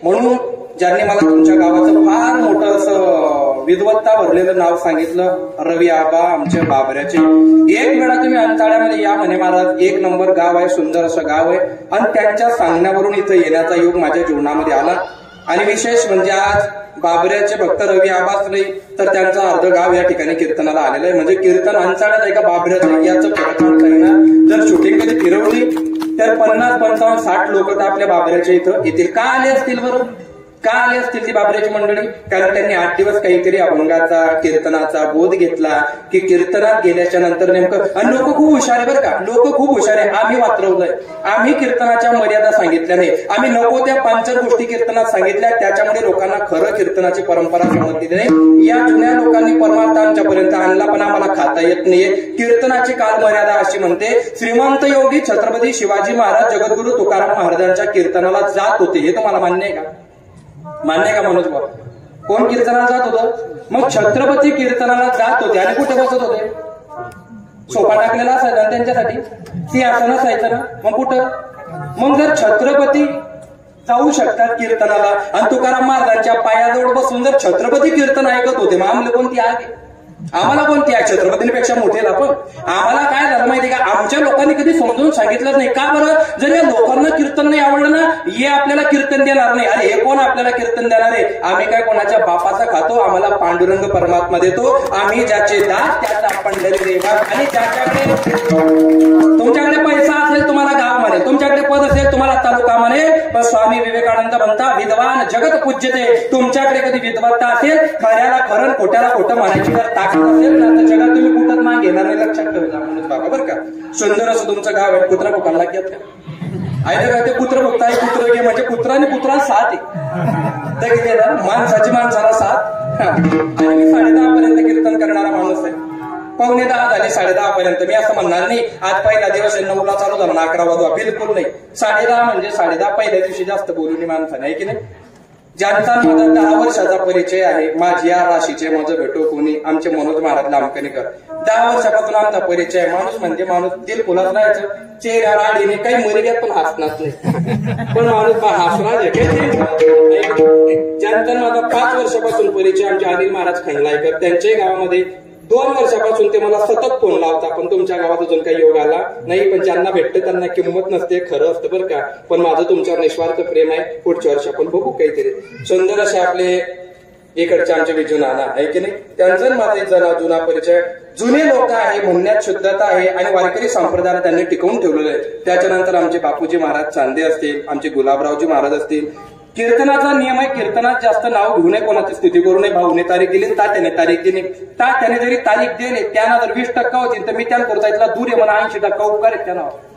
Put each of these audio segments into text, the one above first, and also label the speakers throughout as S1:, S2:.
S1: म्हणून ज्यांनी मला तुमच्या गावाचं फार मोठं असं विद्वत्ता भरलेलं नाव सांगितलं, रवी आबा आमच्या बाबऱ्याचे. एक वेळा तुम्ही अंताळ्यामध्ये या म्हणे महाराज, एक नंबर गाव आहे, सुंदर असं गाव आहे. आणि त्यांच्या सांगण्यावरून इथं येण्याचा योग माझ्या जीवनामध्ये आला. आणि विशेष म्हणजे आज बाबऱ्याचे फक्त रवी आबाच नाही तर त्यांचं अर्ध गाव या ठिकाणी कीर्तनाला आलेलं आहे. म्हणजे कीर्तन अंचाळ्यात आहे का बाबऱ्याचं याचं फरक ना. जर शूटिंग कधी फिरवली तर 50, 55, 60 लोक तर आपल्या बाबऱ्याच्या इथं येतील. का आले असतील बरं? का आले असतील ती बाबऱ्याची मंडळी? कारण त्यांनी 8 दिवस काहीतरी अभंगाचा कीर्तनाचा बोध घेतला की कीर्तनात गेल्याच्या नंतर नेमकं. आणि लोक खूप हुशार आहे बरं का, लोक खूप हुशार आहे. आम्ही वात्रवलंय, आम्ही कीर्तनाच्या मर्यादा सांगितल्या नाही, आम्ही नको त्या 5 गोष्टी कीर्तनात सांगितल्या, त्याच्यामुळे लोकांना खरं कीर्तनाची परंपरा समजली नाही. या जुन्या लोकांनी परमार्थ आमच्यापर्यंत आणला पण आम्हाला खाता येत नाहीये. कीर्तनाची काल मर्यादा अशी म्हणते, श्रीमंत योगी छत्रपती शिवाजी महाराज जगद्गुरु तुकाराम महाराजांच्या कीर्तनाला जात होते. हे तुम्हाला मान्य आहे का? मान्य का मनोज भाऊ? कोण कीर्तनाला जात होतं? मग छत्रपती कीर्तनाला जात होते आणि कुठे बसत होते? सोपा टाकलेला असायचा त्यांच्यासाठी, सिंहासन असायचं ना. मग कुठं? मग जर छत्रपती जाऊ शकतात कीर्तनाला आणि तुकाराम महाराजांच्या पायाजवळ बसून जर छत्रपती कीर्तन ऐकत होते, मग आम्हाला कोणती आहे? आम्हाला कोणती आहे? छत्रपतींपेक्षा मोठेला. पण आम्हाला काय झालं माहिती का, आमच्या लोकांनी कधी समजून सांगितलंच नाही. का बरं? जर या लोकांना कीर्तन नाही आवडलं ना, हे आपल्याला कीर्तन देणार नाही. अरे हे कोण आपल्याला कीर्तन देणार आहे? आम्ही काय कोणाच्या बापाचा खातो? आम्हाला पांडुरंग परमात्मा देतो. आम्ही ज्याचे दास त्याचा पंढरी देवा. आणि ज्याच्याकडे तुमच्याकडे पैसा असेल तुम्हाला गाव म्हणेल, तुमच्याकडे पद असेल तुम्हाला तालुका म्हणेल, पण स्वामी विवेकानंद म्हणता विद्वान जगत पूज्यते. तुमच्याकडे कधी विद्वत्ता असेल, खऱ्याला खरं खोट्याला खोटं म्हणायची जर ताकद असेल ना तर जगात तुम्ही कुठंच ना घेणार नाही. लक्षात ठेवता म्हणून बाबा बरं का. सुंदर असं तुमचं गाव आहे. कुत्रा भोकायला घेत आहे का? ते कुत्र भोगता आहे. कुत्र घे म्हणजे कुत्राने कुत्रा साथ आहे, माणसाची माणसाला साथ. आणि मी 10:30 पर्यंत कीर्तन करणारा माणूस आहे. 9:45 झाले, 10:30 पर्यंत. मी असं म्हणणार नाही आज पहिला दिवस आहे 9ला चालू झाला 11 वाजवा, बिलकुल नाही. 10:30 म्हणजे 10:30. पहिल्या दिवशी जास्त बोलून माणसाने, आहे की नाही? ज्यांचा माझा 10 वर्षाचा परिचय आहे, माझी या राशीचे माझं भेटो कोणी, आमचे मनोज महाराज लांबकणीकर. 10 वर्षापासून आमचा परिचय आहे. माणूस म्हणजे माणूस, दिल फुलात राहायचं, चेहऱ्यावर आडीने काही मर्याद पण हसणार नाही, पण माणूस हसणार आहे. ज्यांचा माझा 5 वर्षापासून परिचय आमचे अनिल महाराज खंडलायकर, त्यांच्याही गावामध्ये 2 वर्षापासून ते मला सतत फोन लावता, पण तुमच्या गावात अजून काही योग आला नाही. पण ज्यांना भेटतं त्यांना किंमत नसते, खरं असतं बरं का. पण माझं तुमच्यावर निस्वार्थ प्रेम आहे. पुढच्या वर्षी आपण बघू काहीतरी सुंदर असे आपले इकडचे आमचे विजू नाना, आहे की नाही? त्यांचं माझा जरा जुना परिचय. जुने लोक आहे, म्हणण्यात शुद्धता आहे आणि वारकरी संप्रदायाला त्यांनी टिकवून ठेवलेलं आहे. त्याच्यानंतर आमचे बापूजी महाराज चांदे असतील, आमचे गुलाबरावजी महाराज असतील. कीर्तनाचा नियम आहे, कीर्तनात जास्त नाव घेऊ नये, कोणाची स्तुती करू नये. भाऊने तारीख दिली, तात्याने तारीख दिली, तात्याने जरी तारीख दिली त्यांना जर 20% होतील तर मी त्याला करता इथला दूर आहे, मला 80% उपकार आहेत त्या नावावर.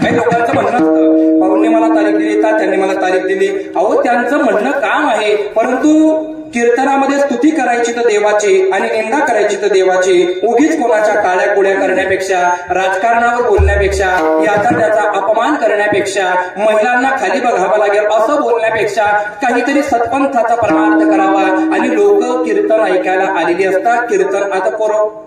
S1: काही लोकांचं म्हणणं असतं भाऊने मला तारीख दिली, तात्याने मला तारीख दिली. अहो त्यांचं म्हणणं काम आहे, परंतु कीर्तनामध्ये स्तुती करायची तर देवाची आणि निंदा करायची तर देवाची. उगीच कोणाच्या काळ्या कुड्या करण्यापेक्षा, राजकारणावर बोलण्यापेक्षा, याचा त्याचा अपमान करण्यापेक्षा, महिलांना खाली बघावं लागेल असं बोलण्यापेक्षा काहीतरी सत्पंथाचा परमार्थ करावा. आणि लोक कीर्तन ऐकायला आलेली असतात. कीर्तन आता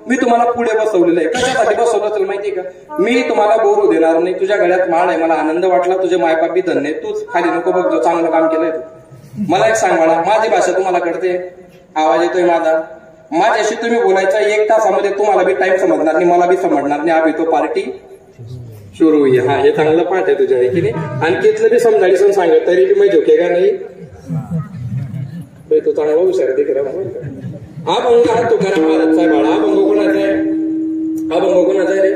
S1: मी तुम्हाला पुढे बसवलेलं आहे. कशासाठी बसवलं असेल माहितीये का? मी तुम्हाला बोलू देणार नाही. तुझ्या गळ्यात माळ आहे, मला आनंद वाटला, तुझे मायबाप बी धन्य, तूच खाली नको बघतो, चांगलं काम केलंय तू. मला एक सांग बाळा, माझी भाषा तुम्हाला कळते? आवाज येतोय माझा? माझ्याशी तुम्ही बोलायचा 1 तासामध्ये तुम्हाला बी टाइम समजणार नाही, मला बी समजणार नाही. अभि तो पार्टी सुरू होई. हा, हे चांगलं पाठ आहे तुझ्या, आहे की नाही? आणि तिथलं बी समजाडी सण सांगत तरी बी मी झोकेगा नाही. तो चांगला हुशार आहे. हा भंग हा तुकाराम महाराजचा आहे बाळा. हा भंग कोणाचा आहे? हा भंग कोणाचा आहे रे?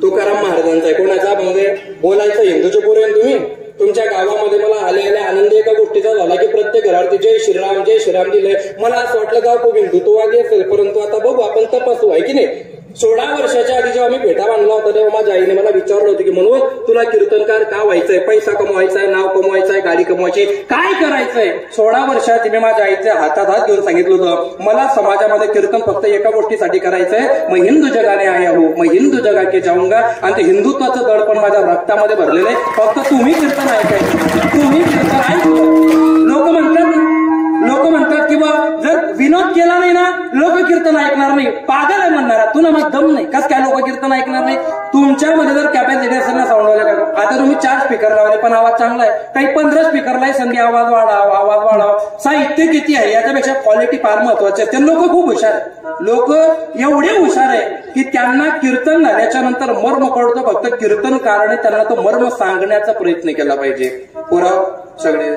S1: तुकाराम महाराजांचा आहे. कोणाचा भंग आहे? बोलायचं हिंदूचे पोरे तुम्ही. तुमच्या गावामध्ये मला आलेल्या आनंद एका गोष्टीचा झाला की प्रत्येक घरावरती जय श्रीराम दिलंय. मला असं वाटलं गाव खूप हिंदुत्ववादी असेल, परंतु आता बघू आपण तपासू, आहे की नाही? 16 वर्षाच्या आधी जेव्हा मी भेटा बांधला होता तेव्हा माझ्या आईने मला विचारलं होतं की म्हणून तुला कीर्तनकार का व्हायचंय? पैसा कमवायचाय, नाव कमवायचंय, गाडी कमवायची, काय करायचंय? 16 वर्षात मी माझ्या आईच्या हातात हात घेऊन सांगितलं होतं मला समाजामध्ये कीर्तन फक्त एका गोष्टीसाठी करायचंय, मग हिंदू जगाने आया हो, मग हिंदू जगा के जाऊंगा. आणि ते हिंदुत्वाचं दडपण माझ्या रक्तामध्ये भरलेलं आहे. फक्त तुम्ही कीर्तन ऐकायचं, तुम्ही कीर्तन ऐकलं. लोक म्हणतात किंवा जर विनोद केला नाही ना, लोक कीर्तन ऐकणार नाही, पागल आहे म्हणणार, तुला मग दम नाही. कस काय लोक कीर्तन ऐकणार नाही? तुमच्यामध्ये जर कॅपॅसिटी असेल ना साऊंडवाले का, आता तुम्ही 4 स्पीकर लावले पण आवाज चांगला आहे, काही 15 स्पीकरला संधी आवाज वाढावा. साहित्य किती आहे याच्यापेक्षा क्वालिटी फार महत्वाची आहे. ते लोक खूप हुशार आहे, लोक एवढे हुशार आहे की त्यांना कीर्तन झाल्याच्या नंतर मर्म कळतो, फक्त कीर्तनकाराने त्यांना तो मर्म सांगण्याचा प्रयत्न केला पाहिजे. पुराव सगळे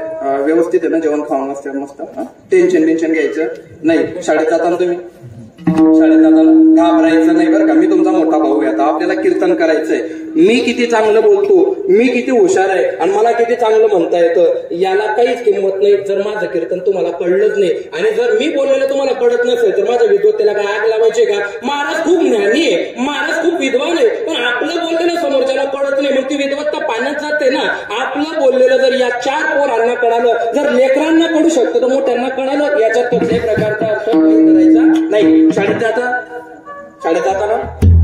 S1: व्यवस्थित आहे ना, जेवण खाऊन असते मस्त, टेन्शन घ्यायचं नाही. शाळेत जाताना तुम्ही घाबरायचं नाही बरं का, मी तुमचा मोठा भाऊ आहे. आता आपल्याला कीर्तन करायचंय, मी किती चांगलं बोलतो, मी किती हुशार आहे आणि मला किती चांगलं म्हणता येतं याला काहीच किंमत नाही जर माझं कीर्तन तुम्हाला कळलंच नाही. आणि जर मी बोललेलं तुम्हाला कळत नसेल तर माझ्या विद्वत्तेला काय आग लावायचे का? महाराज खूप ज्ञानी आहे, महाराज खूप विद्वान आहे, पण आपलं बोललेलं समोरच्याला कळत नाही, मग ती विद्वत्ता पाण्यात जाते ना. आपलं बोललेलं जर या 4 पोरांना कळालं, जर लेकरांना कळू शकतं तर मोठ्यांना कळालं, याच्यात कुठल्याही प्रकारचा अर्थ करायचा नाही. शाळेत जाता ना,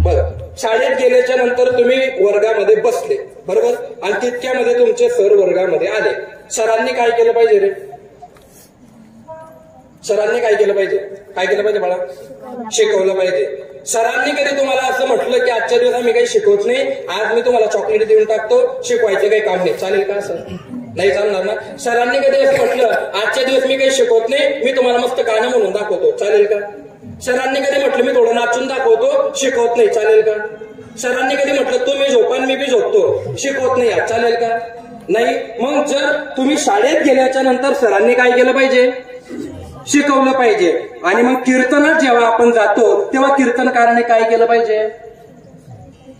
S1: बरं, शाळेत गेल्याच्या नंतर तुम्ही वर्गामध्ये बसले बरोबर, आणि तितक्यामध्ये तुमचे सर वर्गामध्ये आले. सरांनी काय केलं पाहिजे रे? सरांनी काय केलं पाहिजे बाळा? शिकवलं पाहिजे. सरांनी कधी तुम्हाला असं म्हटलं की आजच्या दिवस आम्ही काही शिकवत नाही, आज मी तुम्हाला चॉकलेट देऊन टाकतो, शिकवायचं काही काम नाही, चालेल का? असं नाही चालणार ना. सरांनी कधी असं म्हटलं आजच्या दिवस मी काही शिकवत नाही, मी तुम्हाला मस्त गाणं म्हणून दाखवतो, चालेल का? सरांनी कधी म्हटलं मी थोडं नाचून दाखवतो, शिकवत नाही, चालेल का? सरांनी कधी म्हटलं तुम्ही झोपा मी बी झोपतो, शिकवत नाही, चालेल का? नाही. मग जर तुम्ही शाळेत गेल्याच्या नंतर सरांनी काय केलं पाहिजे? शिकवलं पाहिजे. आणि मग कीर्तनात जेव्हा आपण जातो तेव्हा कीर्तनकाराने काय केलं पाहिजे?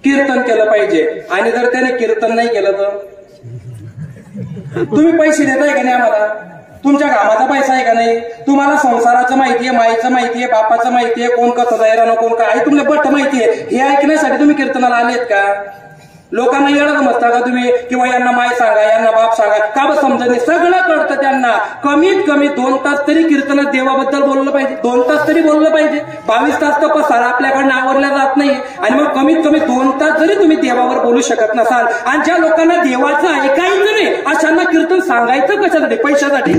S1: कीर्तन केलं पाहिजे. आणि जर त्याने कीर्तन नाही केलं तर तुम्ही पैसे देताय का नाही आम्हाला? तुमच्या कामाचा पैसा आहे का नाही? तुम्हाला संसाराचं माहितीये, माईचं माहितीये, बापाचं माहितीये, कोण कसं जायला कोण काय, तुमले बट माहितीये. हे ऐकण्यासाठी तुम्ही कीर्तनाला आलेत का? लोकांना येणं समजता का तुम्ही? किंवा यांना माय सांगा, यांना बाप सांगा, का बस समजत नाही? सगळं कळतं त्यांना. कमीत कमी 2 तास तरी कीर्तनात देवाबद्दल बोललं पाहिजे, 2 तास तरी बोललं पाहिजे. 22 तास तर पसारा आपल्याकडनं आवरला जात नाही. आणि मग कमीत कमी 2 तास जरी तुम्ही देवावर बोलू शकत नसाल, आणि ज्या लोकांना देवाचं ऐकायचं नाही अशांना कीर्तन सांगायचं कशासाठी? पैशासाठी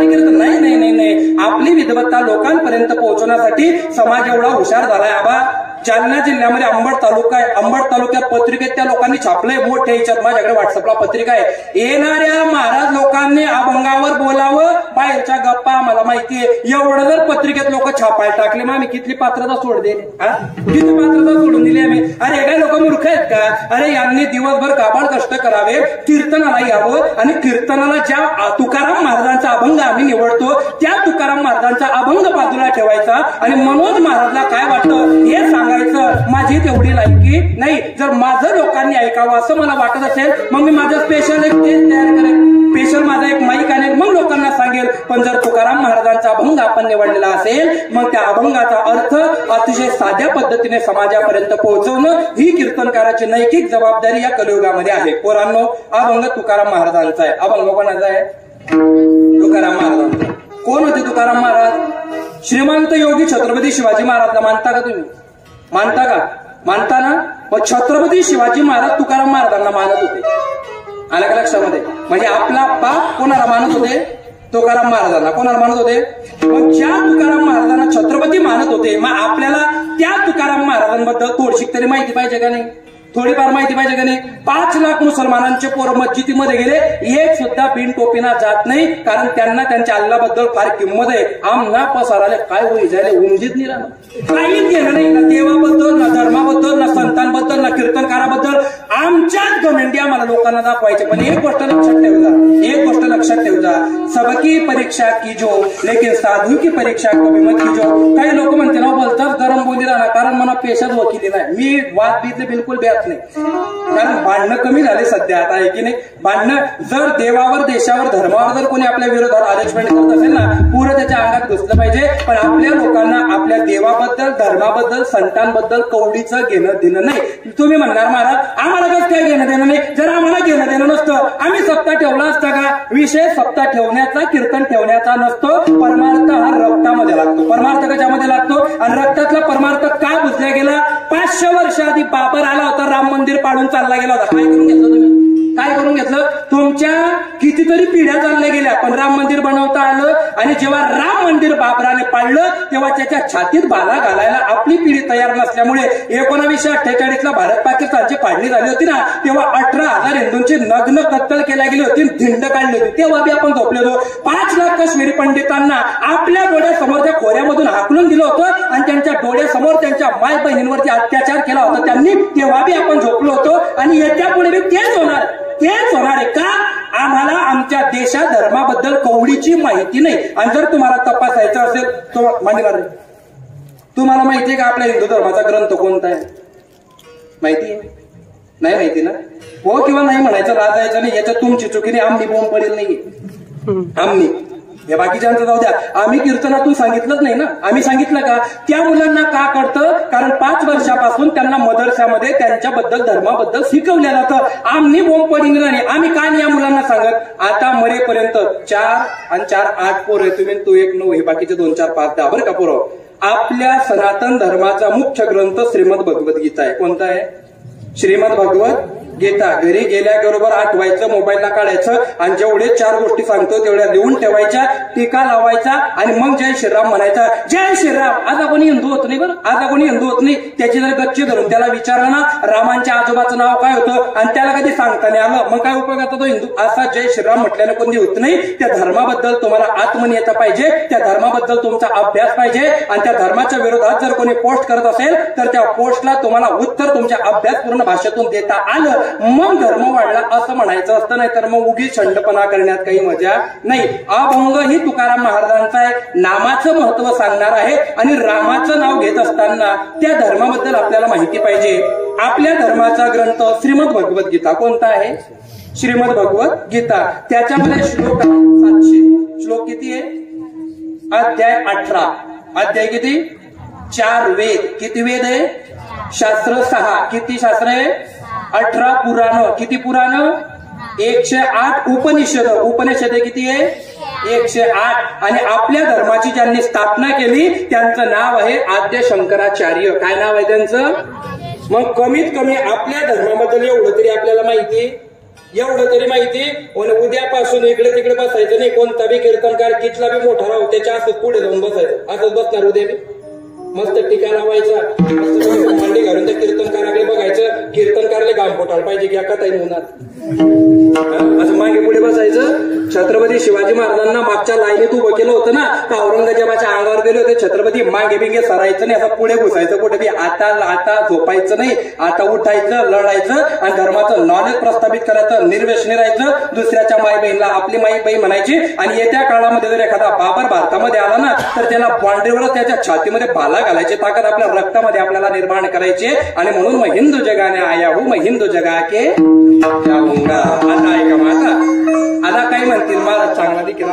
S1: कीर्तन नाही. आपली विद्वत्ता लोकांपर्यंत पोहोचवण्यासाठी समाज एवढा हुशार झालाय. आबा, जालना जिल्ह्यामध्ये अंबड तालुका आहे, अंबड तालुक्यात पत्रिकेत त्या लोकांनी छापलंय मोठ्या याच्यात, माझ्याकडे व्हॉट्सअपला पत्रिका आहे. येणाऱ्या महाराज लोकांनी अभंगावर बोलावं, बाहेरच्या गप्पा आम्हाला माहितीये. एवढं जर पत्रिकेत लोक छापायला टाकले, मग आम्ही किती पात्रता सोडून दिली आम्ही? अरे काय लोक मूर्ख आहेत का? अरे यांनी दिवसभर काबाड कष्ट करावे, कीर्तनाला यावं, आणि कीर्तनाला ज्या तुकाराम महाराजांचा अभंग आम्ही निवडतो त्या तुकाराम महाराजांचा अभंग बाजूला ठेवायचा आणि मनोज महाराजला काय वाटतं हे सांगायचं. माझी तेवढी लायकी नाही. जर माझं लोकांनी ऐकावं असं मला वाटत असेल, मग मी माझं स्पेशल एक टेस्ट तयार करेन, स्पेशल माझा एक माईक आणेल, मग लोकांना सांगेल. पण जर तुकाराम महाराजांचा अभंग आपण निवडलेला असेल, मग त्या अभंगाचा अर्थ अतिशय साध्या पद्धतीने समाजापर्यंत पोहोचवणं ही कीर्तनकाराची नैतिक जबाबदारी या कलियुगामध्ये आहे. पोरांनो, अभंग तुकाराम महाराजांचा आहे. अभंग कोणाचा आहे? तुकाराम महाराजांचा. कोण होते तुकाराम महाराज? श्रीमंत योगी छत्रपती शिवाजी महाराजला मानता का तुम्ही? मानता ना? मग छत्रपती शिवाजी महाराज तुकाराम महाराजांना मानत होते. आलं का लक्षामध्ये? म्हणजे आपला बाप कोणाला मानत होते? तुकाराम महाराजांना. कोणाला मानत होते? मग ज्या तुकाराम महाराजांना छत्रपती मानत होते, मग आपल्याला त्या तुकाराम महाराजांबद्दल थोडीशी तरी माहिती पाहिजे का नाही? थोडीफार माहिती पाहिजे का नाही? 5 लाख मुसलमानांचे पोर मस्जिदीमध्ये गेले, एक सुद्धा बिन टोपीना जात नाही, कारण त्यांना त्यांच्या अल्लाबद्दल फार किंमत आहे. आमना पसाराले काय होई जायला उमजीत नाही राहणार, काहीच घेणं नाही ना देवाबद्दल, ना धर्माबद्दल, ना संतांबद्दल, ना कीर्तनकाराबद्दल. आमच्याच घमंडी आम्हाला लोकांना दाखवायचे. पण एक गोष्ट लक्षात ठेवजा, सबकी परीक्षा कीजो लेकिन साधू की परीक्षा कभी मत कीजो. काही लोक म्हणते ना बोलतात गरम बोली राहणार, कारण मला पेशात वकिली नाही. मी वाद बीतले बिलकुल बेत नाही, कारण भांडणं कमी झाले सध्या आता, आहे की नाही? भांडणं जर देवावर, देशावर, धर्मावर जर कोणी आपल्या विरोधात अरेंजमेंट करत असेल ना, पुरं त्याच्या अंगात घुसलं पाहिजे. पण आपल्या लोकांना आपल्या देवाबद्दल, धर्माबद्दल, संतांबद्दल कवडीचं घेणं देणं नाही. तुम्ही म्हणणार महाराज आम्हाला कसं काय घेणं देणं नाही? जर आम्हाला घेणं देणं नसतं आम्ही सप्ताह ठेवला असता का? विषय सप्ताह ठेवण्याचा, कीर्तन ठेवण्याचा नसतो. परमार्थ हा रक्तामध्ये लागतो. परमार्थ कशामध्ये लागतो? आणि रक्तातला परमार्थ का बुजल्या गेला? 500 वर्ष आधी बाबर आला होता, राम मंदिर पाडून चालला गेला होता. काय करून घेतलं तुम्ही? काय करून घेतलं? तुमच्या कितीतरी पिढ्या चालल्या गेल्या, पण राम मंदिर बनवता आलं आणि जेव्हा राम मंदिर बाबराने पाडलं तेव्हा त्याच्या छातीत बाला घालायला आपली पिढी तयार नसल्यामुळे 1948ला भारत पाकिस्तानची फाळणी झाली होती ना, तेव्हा 18,000 हिंदूंची नग्न कत्तल केल्या गेली होती, धिंड काढली होती, तेव्हा बी आपण झोपले होतो. 5 लाख काश्मीरी पंडितांना आपल्या डोळ्यासमोरच्या खोऱ्यामधून हाकलून दिलं होतं आणि त्यांच्या डोळ्यासमोर त्यांच्या माय बहिणींवरती अत्याचार केला होता त्यांनी, तेव्हा बी आपण झोपलो होतो. आणि येत्या पुढे बी तेच होणार आहे का? आम्हाला आमच्या देशा धर्माबद्दल कवडीची माहिती नाही. आणि जर तुम्हाला तपासायचं असेल तर मांडीवर, तुम्हाला माहिती आहे का आपल्या हिंदू धर्माचा ग्रंथ कोणता आहे? माहिती आहे? नाही माहिती ना? हो किंवा नाही म्हणायचं, राजायचं नाही. याच्यात तुमची चुकीने आम्ही बोंब पडेल नाहीये. आम्ही हे बाकीच्यांचं जाऊ द्या, आम्ही कीर्तनातून सांगितलंच नाही ना. आम्ही सांगितलं का? त्या मुलांना का कळतं? कारण 5 वर्षापासून त्यांना मदरशामध्ये त्यांच्याबद्दल धर्माबद्दल शिकवल्या जातं. आम्ही बोंब पडली नाही. आम्ही काय नाही या मुलांना सांगत. आता मरेपर्यंत 4 आणि 4 8 पोर आहे तुम्ही, तू 1 9 हे बाकीचे 2 4 5 10 बरं का पोरं. आपल्या सनातन धर्माचा मुख्य ग्रंथ श्रीमद भगवद्गीता आहे. कोणता आहे? श्रीमद भगवत गीता. घरी गेल्याबरोबर आठवायचं, मोबाईलला काढायचं आणि जेवढे 4 गोष्टी सांगतो तेवढ्या लिहून ठेवायच्या, टीका लावायचा आणि मग जय श्रीराम म्हणायचा. जय श्रीराम. आता कोणी हिंदू होत नाही बरं, आता कोणी हिंदू होत नाही. त्याची जर गच्ची धरून त्याला विचारलं ना रामांच्या आजोबाचं नाव काय होतं आणि त्याला कधी सांगता नाही आलं, मग काय उपयोगाचा तो हिंदू? असा जय श्रीराम म्हटल्याने कोणी होत नाही. त्या धर्माबद्दल तुम्हाला आत्मनियता पाहिजे, त्या धर्माबद्दल तुमचा अभ्यास पाहिजे आणि त्या धर्माच्या विरोधात जर कोणी पोस्ट करत असेल तर त्या पोस्टला तुम्हाला उत्तर तुमच्या अभ्यासपूर्ण भाषेतून देता आलं, मग धर्म वाढला असं म्हणायचं असतं. नाही तर मग उगीच छंडपणा करण्यात काही मजा नाही. अभंग ही तुकाराम महाराजांचा आहे, नामाचं महत्व सांगणार आहे आणि रामाचं नाव घेत असताना त्या धर्माबद्दल आपल्याला माहिती पाहिजे. आपल्या धर्माचा ग्रंथ श्रीमद भगवद्गीता कोणता आहे? श्रीमद भगवद्गीता. त्याच्यामध्ये श्लोक 700. श्लोक किती आहे? अध्याय 18. अध्याय किती? 4 वेद. किती वेद आहे? शास्त्र 6. किती शास्त्र आहे? 18 पुराण. किती पुराण? 108 उपनिषद. उपनिषद किती आहे? 108. आणि आपल्या धर्माची ज्यांनी स्थापना केली त्यांचं नाव आहे आद्य शंकराचार्य. काय नाव आहे त्यांचं? मग कमीत कमी आपल्या धर्माबद्दल एवढं तरी आपल्याला माहिती, एवढं तरी माहिती. उद्यापासून इकडे तिकडे बसायचं नाही. कोणता बी कीर्तनकार कितला बी मोठा राहू त्याच्या असंच पुढे जाऊन बसायचं. असंच बसणार उद्या बी. मस्त टीका लावायचा, मांडी घालून त्या कीर्तनकाराकडे बघायचं. कीर्तनकारले गाम पोटाळ पाहिजे की एका ताई होणार, असं मागे पुढे बसायचं. छत्रपती शिवाजी महाराजांना मागच्या लाईनीत उभं केलं होतं ना, तर औरंगजेबाच्या अंगावर गेले होते छत्रपती. मागे बिंगे सरायचं नाही, असं पुढे घुसायचं कुठे बी. आता झोपायचं नाही, आता उठायचं, लढायचं आणि धर्माचं नॉलेज प्रस्थापित करायचं, निर्व्यसनी राहायचं. दुसऱ्याच्या माई बहीणला आपली माई बहीण म्हणायची. आणि येत्या काळामध्ये जर एखादा बाबर भारतामध्ये आला ना तर त्याला बाँड्रीवर त्याच्या छातीमध्ये भाला घालायची ताकद आपल्या रक्तामध्ये आपल्याला निर्माण करायची. आणि म्हणून मग हिंदू जगाने आया हूं, मग हिंदू जगा के आता ऐका माझा. आता काय म्हणतील महाराज चांगला देखील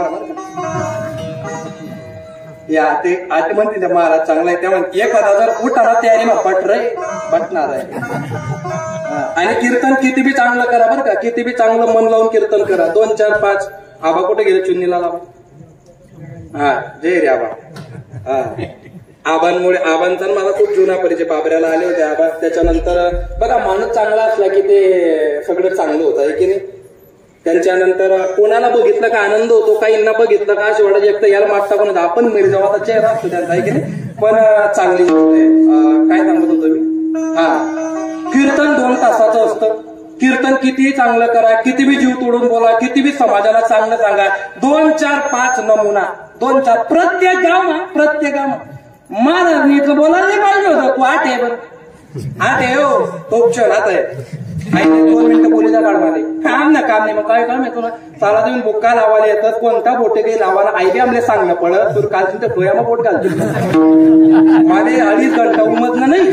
S1: या ते आता म्हणतील महाराज चांगला आहे. त्या म्हणते 1000 उठाना तयारी मग पटणार आहे. आणि कीर्तन किती बी चांगलं करा बरं का, किती बी चांगलं मन लावून कीर्तन करा. 2 4 5 आबा कुठे गेले? चुन्नीला लावा. हा जय रे आबा. हा आबांमुळे आबांचा मला खूप जुना परिचय. बाबऱ्याला आले होते आबा. त्याच्यानंतर बघा माणूस चांगला असला की ते सगळं चांगलं होतं आहे की नाही. त्यांच्यानंतर कोणाला बघितलं का आनंद होतो, काहींना बघितलं का अशी वाटत एक तर याला मागता कोण आपण मिरजावाचा चेहरा असतो त्यांचा आहे की नाही. पण चांगली काय सांगत होतो मी? हा कीर्तन 2 तासाचं असतं. कीर्तन कितीही चांगलं करा, किती बी जीव तोडून बोला, किती बी समाजाला चांगलं सांगा. 2 4 5 नमुना 2 4 प्रत्येक गाव महाराजांनी इथलं बोलायला नाही पाहिजे होतं. तू 8 आहे बरं, 8 आहे हो तो क्षण आता आहे. 2 मिनिटं बोली जा काढवाले काम नाही. मग काय काम आहे तुला? साला तुम्ही बुक्का लावायला येतात, कोणता बोटे काही लावायला आयडिया आम्हाला सांगणं पडत. तू काल तुमच्या डोळ्यामा बोट घालतील मला 2.5 घंटा उमजणं नाही.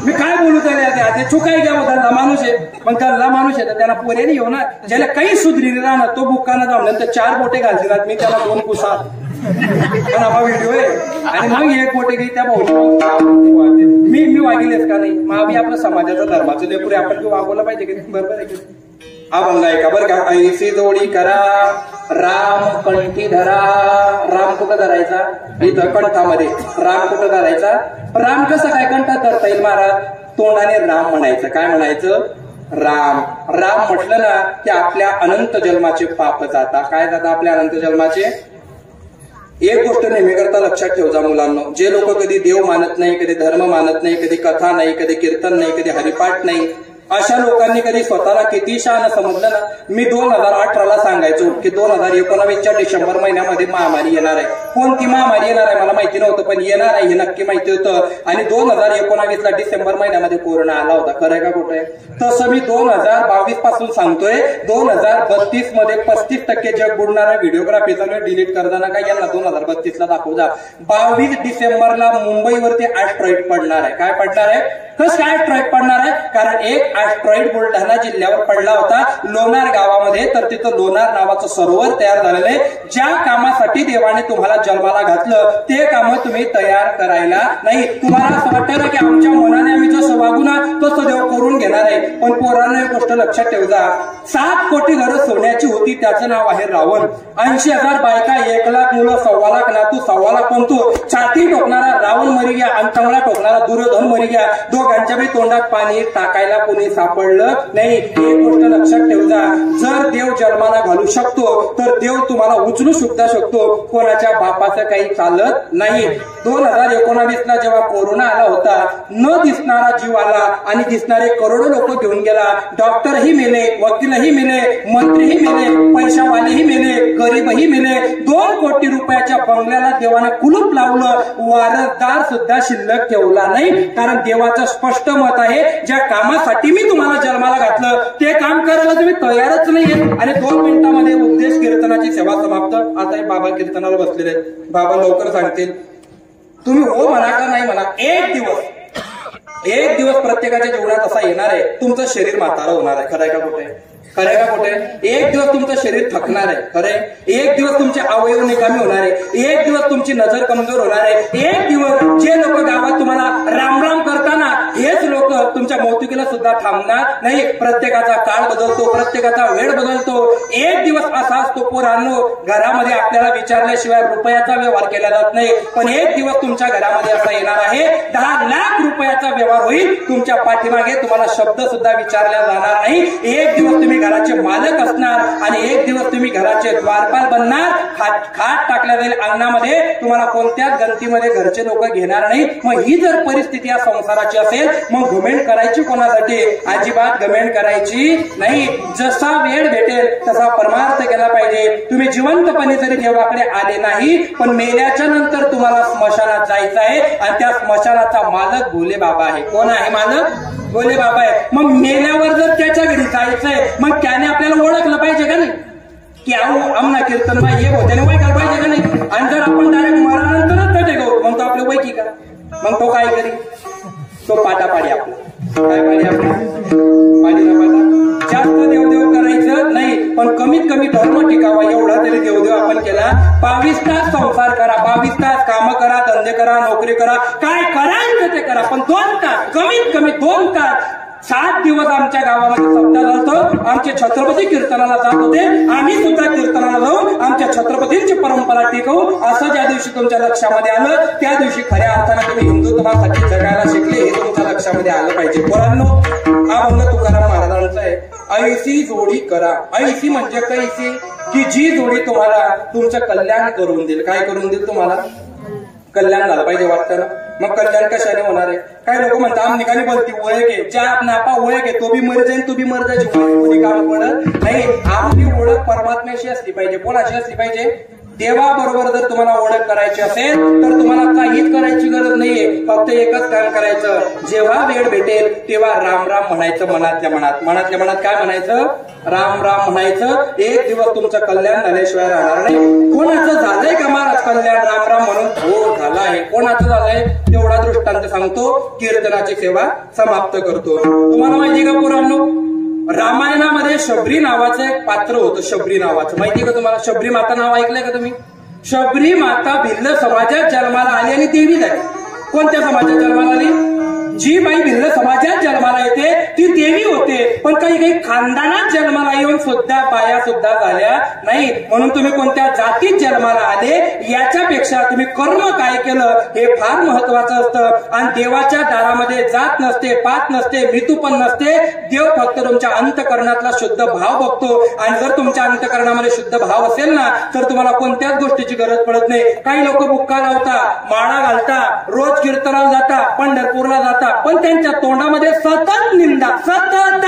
S1: मी काय बोलू त्याला? ते चुकाय घ्या गल्ला माणूस आहे. मग गल्ला माणूस आहे तर त्यांना पोऱ्याने येऊ ना. ज्याला काही सुधरी राहणार तो बुक्काना जाऊन नंतर 4 बोटे घालतील. मी त्याला 2 पुसा पण हा व्हिडिओ आहे. आणि मग 1 बोटे काही त्या भाऊ मी वागिलेच का नाही. मग आम्ही आपलं समाजाचं धर्माचं लेपुरे आपण किंवा वागवलं पाहिजे की नाही. बरोबर आहे की अभंग आहे का बरं का? ऐसी जोडी करा राम कंठी धरा. राम कुठं धरायचा? इथं कंठामध्ये. राम कुठं धरायचा? राम कसं काय कंठात धरता येईल महाराज? तोंडाने राम म्हणायचं. काय म्हणायचं? राम. राम म्हटलं ना की आपल्या अनंत जन्माचे पाप जाता. काय जाता आपल्या अनंत जन्माचे? एक गोष्ट नेहमी करता लक्षात ठेवजा मुलांना, जे लोक कधी देव मानत नाही, कधी धर्म मानत नाही, कधी कथा नाही, कधी कीर्तन नाही, कधी हरिपाठ नाही, अशा लोकांनी कधी स्वतःला किती शहाणं समजलं ना. मी 2018ला सांगायचो की 2019च्या डिसेंबर महिन्यामध्ये महामारी येणार आहे. कोणती महामारी येणार आहे मला माहिती नव्हतं, पण येणार आहे हे नक्की माहिती होतं. आणि 2019ला डिसेंबर महिन्यामध्ये कोरोना आला होता. खरंय का खोटं आहे? तसं मी 2022 पासून सांगतोय 2032 मध्ये 35% जग बुडणार आहे. व्हिडिओग्राफीचा वेळ डिलीट करताना काय यांना 2032ला दाखवजा. 22 डिसेंबरला मुंबईवरती ऍस्ट्रॉइड पडणार आहे. काय पडणार आहे? कसं काय ऍस्ट्रॉइड पडणार आहे? कारण एक ऍस्ट्रॉइड बुलढाणा जिल्ह्यावर पडला होता लोणार गावामध्ये. तर तिथं लोणार नावाचं सरोवर तयार झालेलं आहे. ज्या कामासाठी देवाने तुम्हाला जन्माला घातलं ते काम तुम्ही तयार करायला नाही. तुम्हाला असं वाटतं ना की आमच्या मनाने आम्ही जसं वागू ना तसं देव करून घेणार आहे. पण पोरांना एक गोष्ट लक्षात ठेवजा, 7 कोटी घरं सोन्याची होती, त्याचं नाव आहे रावण. 80,000 बायका, 1 लाख मुलं, 1.25 लाख नातू, 1.25 लाख पंतू, छाती टोकणारा रावण मरी गया आणि तंगडा टोकणारा दुर्योधन मरी गया. दोघांच्या बी तोंडात पाणी टाकायला कोणी सापडलं नाही. एक गोष्ट लक्षात ठेवजा, जर देव जन्माला घालू शकतो तर देव तुम्हाला उचलू सुद्धा शकतो. कोणाच्या बापाचं काही चालत नाही. 2019ला जेव्हा कोरोना आला होता, न दिसणारा जीव आला आणि दिसणारे करोडो लोक घेऊन गेला. डॉक्टरही मेले, वकीलही मेले, मंत्रीही मेले, पैशावालेही मेले, गरीबही मेले. 2 कोटी रुपयाच्या बंगल्याला देवाने कुलूप लावलं, वारसदार सुद्धा शिल्लक ठेवला नाही. कारण देवाचं स्पष्ट मत आहे, ज्या कामासाठी मी तुम्हाला जन्माला घातलं ते काम करायला तुम्ही तयारच नाहीये. आणि 2 मिनिटांमध्ये उपदेश कीर्तनाची सेवा समाप्त. आता हे बाबा कीर्तनाला बसलेले आहेत. बाबा लवकर सांगतील. तुम्ही हो म्हणा का नाही म्हणा, एक दिवस प्रत्येकाच्या जीवनात असा येणार आहे, तुमचं शरीर म्हातारं होणार आहे. खरंय का खोटं आहे? खरंय का खोटं आहे? एक दिवस तुमचं शरीर थकणार आहे. खरंय? एक दिवस तुमचे अवयव निकामी होणार आहे. एक दिवस तुमची नजर कमजोर होणार आहे. एक दिवस जे लोक गावात तुम्हाला राम राम करताना हेच लोक तुमच्या मौतुकीला सुद्धा थांबणार नाही. प्रत्येकाचा काळ बदलतो, प्रत्येकाचा वेळ बदलतो. एक दिवस असा असतो पोरांनो, घरामध्ये आपल्याला विचारल्याशिवाय रुपयाचा व्यवहार केला जात नाही. पण एक दिवस तुमच्या घरामध्ये असा येणार आहे, 10 लाख रुपयाचा व्यवहार होईल. तुमच्या पाठीमागे तुम्हाला शब्द सुद्धा विचारला जाणार नाही. एक दिवस तुम्ही घराचे मालक असणार आणि एक दिवस तुम्ही घराचे द्वारपाल बनणार. खाट टाकल्या जाईल अंगणामध्ये, तुम्हाला कोणत्याच गंतीमध्ये घरचे लोक घेणार नाही. मग ही जर परिस्थिती या संसाराची असेल, मग घमेंड करायची कोणासाठी? अजिबात घमेंड करायची नाही. जसा वेळ भेटेल तसा परमार्थ केला पाहिजे. तुम्ही जिवंतपणे जरी देवाकडे आले नाही, पण मेल्याच्या नंतर तुम्हाला स्मशानात जायचं आहे आणि त्या स्मशानाचा मालक भोले बाबा आहे. कोण आहे मालक? भोले बाबा आहे. मग मेल्यावर जर त्याच्या घरी जायचंय, मग त्याने आपल्याला ओळखलं पाहिजे का नाही की आमना कीर्तन बाई हे त्याने ओळखायला पाहिजे का नाही? आणि जर आपण डायरेक्ट मरणानंतरच कटे गो, मग तो आपल्या वैकी का? मग तो काय करी? तो पाटापाडी आपला काय पाडी आपली पाडी ना पाटा. जास्त देवदेव करायचं नाही, पण कमीत कमी धर्म टिकावा एवढा तरी देवदेव आपण केला. 22 तास संसार करा, 22 तास काम करा, धंदे करा, नोकरी करा, काय करायचं ते करा, पण 2 तास, कमीत कमी 2 तास. 7 दिवस आमच्या गावामध्ये सप्ताह चालतो. आमचे छत्रपती कीर्तनाला जात होते, आम्ही सुद्धा कीर्तनाला जाऊ, आमच्या छत्रपतींची परंपरा टिकवू. असं ज्या दिवशी तुमच्या लक्षामध्ये आलं, त्या दिवशी खऱ्या अर्थाने तुम्ही हिंदुत्वासाठी जगायला शिकले, हे तुमच्या लक्षामध्ये आलं पाहिजे. पोरांनो, अभंग तुकाराम महाराजांचा आहे, ऐसी जोडी करा. ऐसी म्हणजे कैसी? की जी जोडी तुम्हाला तुमचं कल्याण करून देईल. काय करून देईल? तुम्हाला कल्याण झालं पाहिजे वाटतं ना. मग कल्याण कशाने होणार आहे? काही लोक म्हणतात आम निकाली बोलती ओळख आहे, ज्या आपा ओळख आहे, तो बी मर जाईल, तू बी मर जायची, कोणी काम पडत नाही. आपली ओळख परमात्म्याशी असली पाहिजे. कोणाशी असली पाहिजे? देवाबरोबर जर तुम्हाला ओळख करायची असेल तर तुम्हाला काहीच करायची गरज नाहीये. फक्त एकच काम करायचं, जेव्हा वेळ भेटेल तेव्हा राम राम म्हणायचं. मनातल्या मनात, मनातल्या मनात काय म्हणायचं? राम राम म्हणायचं. एक दिवस तुमचं कल्याण झाल्याशिवाय राहणार नाही. कोणाचं झालंय का महाराज कल्याण राम राम म्हणून? हो झालं आहे. कोणाचं झालंय तेवढा दृष्टांत सांगतो, कीर्तनाची सेवा समाप्त करतो. तुम्हाला माहिती का पोरांनो, रामायणामध्ये शबरी नावाचं एक पात्र होतं. शबरी नावाचं माहिती का तुम्हाला? शबरी माता नाव ऐकलंय का तुम्ही? शबरी माता भिल्ल समाजात जन्माला आली आणि देवी झाली. कोणत्या समाजात जन्माला आली? जी बाई भिल्ल समाजात जन्माला येते ती देवी होते, पण काही काही खानदानात जन्माला येऊन सुद्धा बाया सुद्धा झाल्या नाही. म्हणून तुम्ही कोणत्या जातीत जन्माला आले याच्यापेक्षा तुम्ही कर्म काय केलं हे फार महत्वाचं असतं. आणि देवाच्या दारामध्ये जात नसते, पात नसते, मृत्यू पण नसते. देव फक्त तुमच्या अंतकरणातला शुद्ध भाव बघतो. आणि जर तुमच्या अंतकरणामध्ये शुद्ध भाव असेल ना तर तुम्हाला कोणत्याच गोष्टीची गरज पडत नाही. काही लोक बुक्का लावता, माळा घालता, रोज कीर्तनाला जाता, पंढरपूरला जाता, पण त्यांच्या तोंडामध्ये सतत निंदा, सतत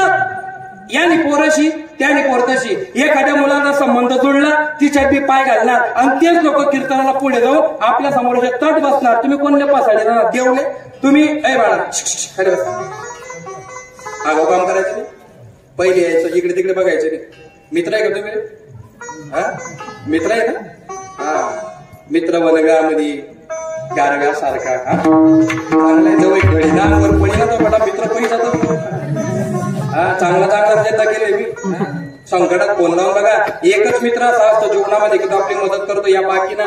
S1: याने पोरशी त्याने पोरतशी. एखाद्या मुलाचा संबंध जुळला तिच्यात बी पाय घालणार आणि तेच लोक कीर्तनाला पुढे जाऊन आपल्या समोर तट बसणार. तुम्ही कोणत्या पासाडे ना देवले तुम्ही ऐ बाळा खरे बस आगाऊ काम करायचं नाही. पहिले यायचं इकडे तिकडे बघायचं नाही. मित्र आहे का तुम्ही? हा मित्र आहे ना? हा मित्र वनगामध्ये गारगा सारखा. हा चांगला जवळ घडी नावर पडी ना तो बडा मित्र पडी जातो. हा चांगला चांगला प्रयत्न केले मी. संकटात फोन लावून बघा. एकच मित्र असा असतो जीवनामध्ये की तो आपली मदत करतो. या बाकी ना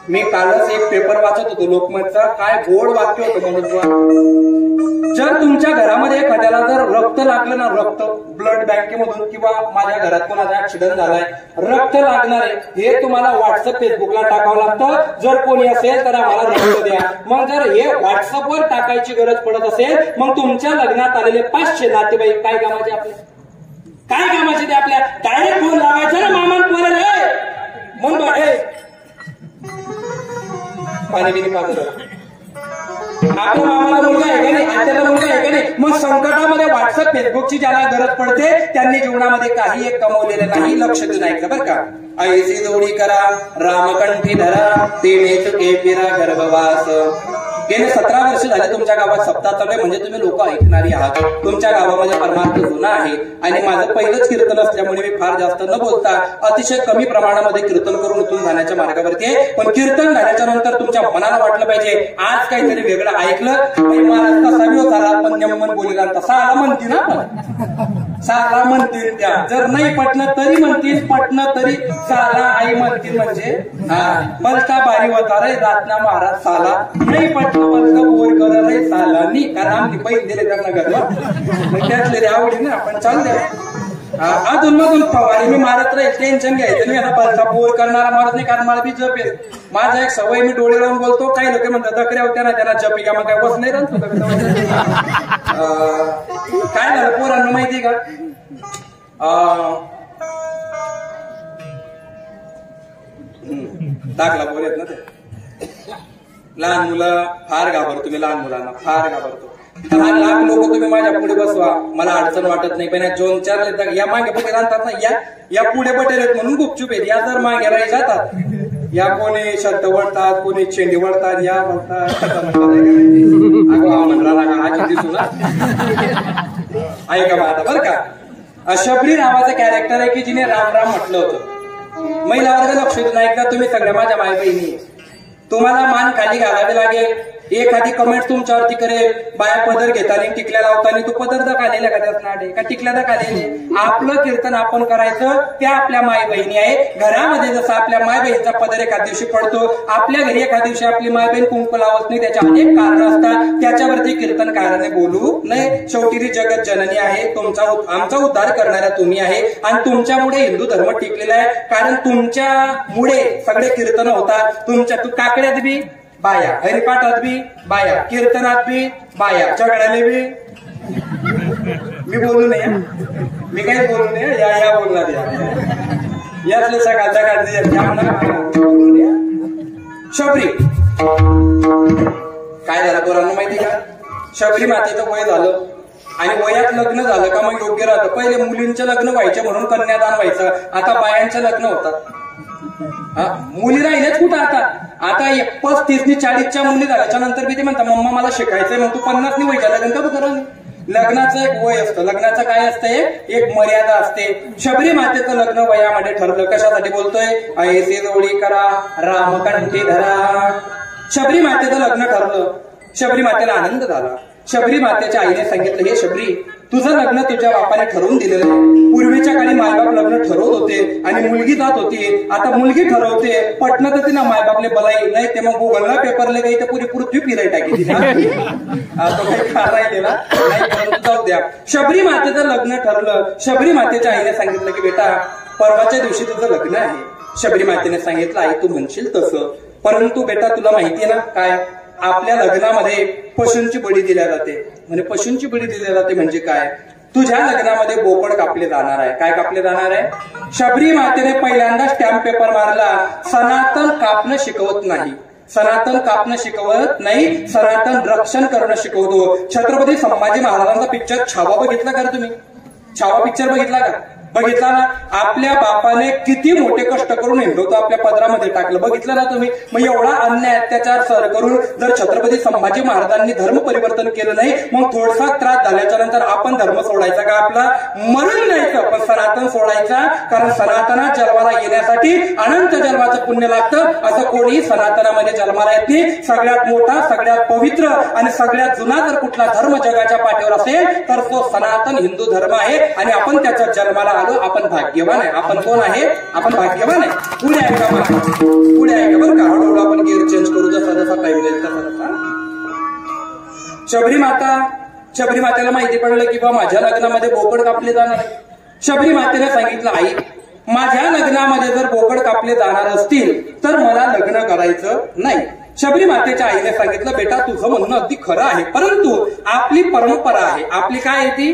S1: मी कालच एक पेपर वाचत होतो लोकमतचा. काय गोड वाक्य होतं म्हणून, जर तुमच्या घरामध्ये एखाद्याला जर रक्त लागलं ना, रक्त ब्लड बँकेमधून किंवा माझ्या घरात कोणाचा ऍक्सिडेंट झालाय, रक्त लागणार आहे हे तुम्हाला व्हॉट्सअप फेसबुकला टाकावं लागतं. जर कोणी असेल तर आम्हाला रक्त द्या. मग जर हे व्हॉट्सअपवर टाकायची गरज पडत असेल मग तुमच्या लग्नात आलेले 500 नातेवाईक काय कामाचे आपले, काय कामाचे ते आपल्या? डायरेक्ट फोन लावायचा ना मामान पोराला, म्हणून पाणी बिनी पाहतो आपल्या मामाला मुलगा आहे का नाही, आत्याला मुलगा आहे का नाही. मग संकटामध्ये व्हॉट्सअप फेसबुकची ज्याला गरज पडते त्यांनी जीवनामध्ये काही एक कमवलेलं नाही. लक्ष देऊन ऐकलं बरं का. ऐसी जोडी करा रामकंठी धरा, तेने चुके फिरा गर्भवास. गेले 17 वर्ष झाले तुमच्या गावात सप्ताह चालू आहे, म्हणजे तुम्ही लोक ऐकणारी आहात. तुमच्या गावामध्ये परमार्थ जुना आहे आणि माझं पहिलंच कीर्तन असल्यामुळे मी फार जास्त न बोलता अतिशय कमी प्रमाणामध्ये कीर्तन करून उतरून जाण्याच्या मार्गावरती आहे. पण कीर्तन झाल्याच्या नंतर तुमच्या मनाला वाटलं पाहिजे आज काहीतरी वेगळं ऐकलं. महाराज कसा बी होता पण नेमन बोलीला तसा आला म्हणतील ना, साला म्हणतील त्या. जर नाही पटलं तरी म्हणतील, पटणं तरी साला आई म्हणतील. म्हणजे हा बलता बारी होता रे रातना महाराज साला, नाही पटलं बलता बोर कर रे साला नी. कारण आम्ही पैसे दिले त्यांना घरला मग त्यातले आवडी ना. पण चालू द्या अजून मधून फवारी मी मारत राहील. टेन्शन घ्यायचं मी आता बलता बोर करणारा मारत नाही, कारण मला बी जप आहे. माझा एक सवय मी डोळे लावून बोलतो. काही लोक म्हणतात दकऱ्या होत्या ना त्याला जप का, मग काय बस नाही राहतो. काय झालं पोरांना माहिती का, दाखला बोल येत ना ते. लहान मुलं फार घाबरतो. तुम्ही लहान मुलांना फार घाबरतो. 10 लाख लोक तुम्ही माझ्या पुढे बसवा मला अडचण वाटत नाही. पण या 2-4 या मागे पुढे राहतात ना, या पुढे बटेल आहेत म्हणून गुपचूप आहेत. या जर मागे राही जातात, या कोणी शर्ट वळतात, कोणी चेंडी वळतात, या म्हणतात आजी दिसू ना. ऐका माझा बरं का. शबरी नावाचं कॅरेक्टर आहे की जिने राम राम म्हटलं होतं. महिला वर्ग लक्ष देऊन ऐकता तुम्ही सगळ्या माझ्या माय बहिणी. तुम्हाला मान खाली घालावी लागेल. एखादी कमेंट तुमच्यावरती करेल, बाया पदर घेताना टिकल्या लावताना तू पदर दाखवलेला का त्यात नाडे का टिकल्या दाखवलेले. आपलं कीर्तन आपण करायचं. त्या आपल्या माय बहिणी आहे. घरामध्ये जसं आपल्या माय बहिणीचा पदर एका दिवशी पडतो, आपल्या घरी एका दिवशी आपली माय बहीण कुंकू लावत नाही. त्याच्या अनेक कारण असतात. त्याच्यावरती कीर्तनकाराने बोलू नये. शेवटी जगत जननी आहे. आमचा उद्धार करणाऱ्या तुम्ही आहे आणि तुमच्यामुळे हिंदू धर्म टिकलेला आहे. कारण तुमच्यामुळे सगळे कीर्तन होतात. तुमच्या काकड्यात बी बाया, हरिपाठात बी बाया, कीर्तनात बी बाया, झगड्याले बी. मी बोलू नये, मी काही बोलू नये. या बोलणार यातले सकाळच्या काढते बोलून या. शबरी काय झालं पोरांना माहिती का. शबरी मातेचं वय झालं आणि वयात लग्न झालं का मग योग्य राहतं. पहिले मुलींचं लग्न व्हायचे म्हणून कन्यादान व्हायचं. आता बायांचं लग्न होतात. मुली राहिल्याच कुठं आता 35-40च्या मुली झाल्याच्या नंतर बी ते म्हणतात मम्मा मला शिकायचंय. मग तू 50 व्हायच्या लग्न का तू करा. लग्नाचं एक वय असतं. लग्नाचं काय असतं एक मर्यादा असते. शबरी मातेचं लग्न वयामध्ये ठरलं. कशासाठी बोलतोय. ऐसी जोडी करा रामकंठी धरा. शबरी मातेचं लग्न ठरलं. शबरी मातेला आनंद झाला. शबरी मातेच्या आईने सांगितलं हे शबरी तुझं लग्न तुझ्या बापाने ठरवून दिलेलं आहे. पूर्वीच्या काळी मायबाप लग्न ठरवत होते आणि मुलगी जात होती. आता मुलगी ठरवते, पटणं तर तिना मायबापले बलाई नाही ते मग गुगलला पेपरले काही तर पुरी पृथ्वी फिराय टाकी तो काही खा राहिलेला नाही. परंतु जाऊ द्या. शबरी मातेचं लग्न ठरलं. शबरी मातेच्या आईने सांगितलं की बेटा परवाच्या दिवशी तुझं लग्न आहे. शबरी मातेने सांगितलं आई तू म्हणशील तसं, परंतु बेटा तुला माहितीये ना काय आपल्या लग्नामध्ये पशूंची बळी दिल्या जाते. म्हणजे पशूंची बळी दिल्या जाते म्हणजे काय, तुझ्या लग्नामध्ये बोकड कापले जाणार आहे. काय कापले जाणार आहे? शबरी मातेने पहिल्यांदा स्टॅम्प पेपर मारला, सनातन कापणं शिकवत नाही. सनातन कापणं शिकवत नाही, सनातन रक्षण करणं शिकवतो. छत्रपती संभाजी महाराजांचा पिक्चर छावा बघितला का तुम्ही? छावा पिक्चर बघितला का? बघितला ना. आपल्या बापाने किती मोठे कष्ट करून हिंदुत्व आपल्या पदरामध्ये टाकलं, बघितलं ना तुम्ही. मग एवढा अन्याय अत्याचार सर करून जर छत्रपती संभाजी महाराजांनी धर्म परिवर्तन केलं नाही, मग थोडासा त्रास झाल्याच्या नंतर आपण धर्म सोडायचा का आपला? मरून जायचं, पण सनातन सोडायचा. कारण सनातनात जन्माला येण्यासाठी अनंत जन्माचं पुण्य लागतं. असं कोणी सनातनामध्ये जन्माला येत नाही. सगळ्यात मोठा, सगळ्यात पवित्र आणि सगळ्यात जुना जर कुठला धर्म जगाच्या पाठीवर असेल तर तो सनातन हिंदू धर्म आहे. आणि आपण त्याच्या जन्माला आपण भाग्यवान आहे. आपण कोण आहे? आपण भाग्यवान आहे. पुढे आहे का मला? पुढे आहे का? बरं का हळूहळू आपण गिअर चेंज करू जसा जसा टाइम जाईल तसा तसा. शबरी मातेला माहिती पडलं की बा माझ्या लग्नामध्ये बोकड कापले जाणार आहे. शबरी मातेने सांगितलं आई माझ्या लग्नामध्ये जर बोकड कापले जाणार असतील तर मला लग्न करायचं नाही. शबरी मातेच्या आईने सांगितलं बेटा तुझं म्हणणं अगदी खरं आहे, परंतु आपली परंपरा आहे. आपली काय आहे ती?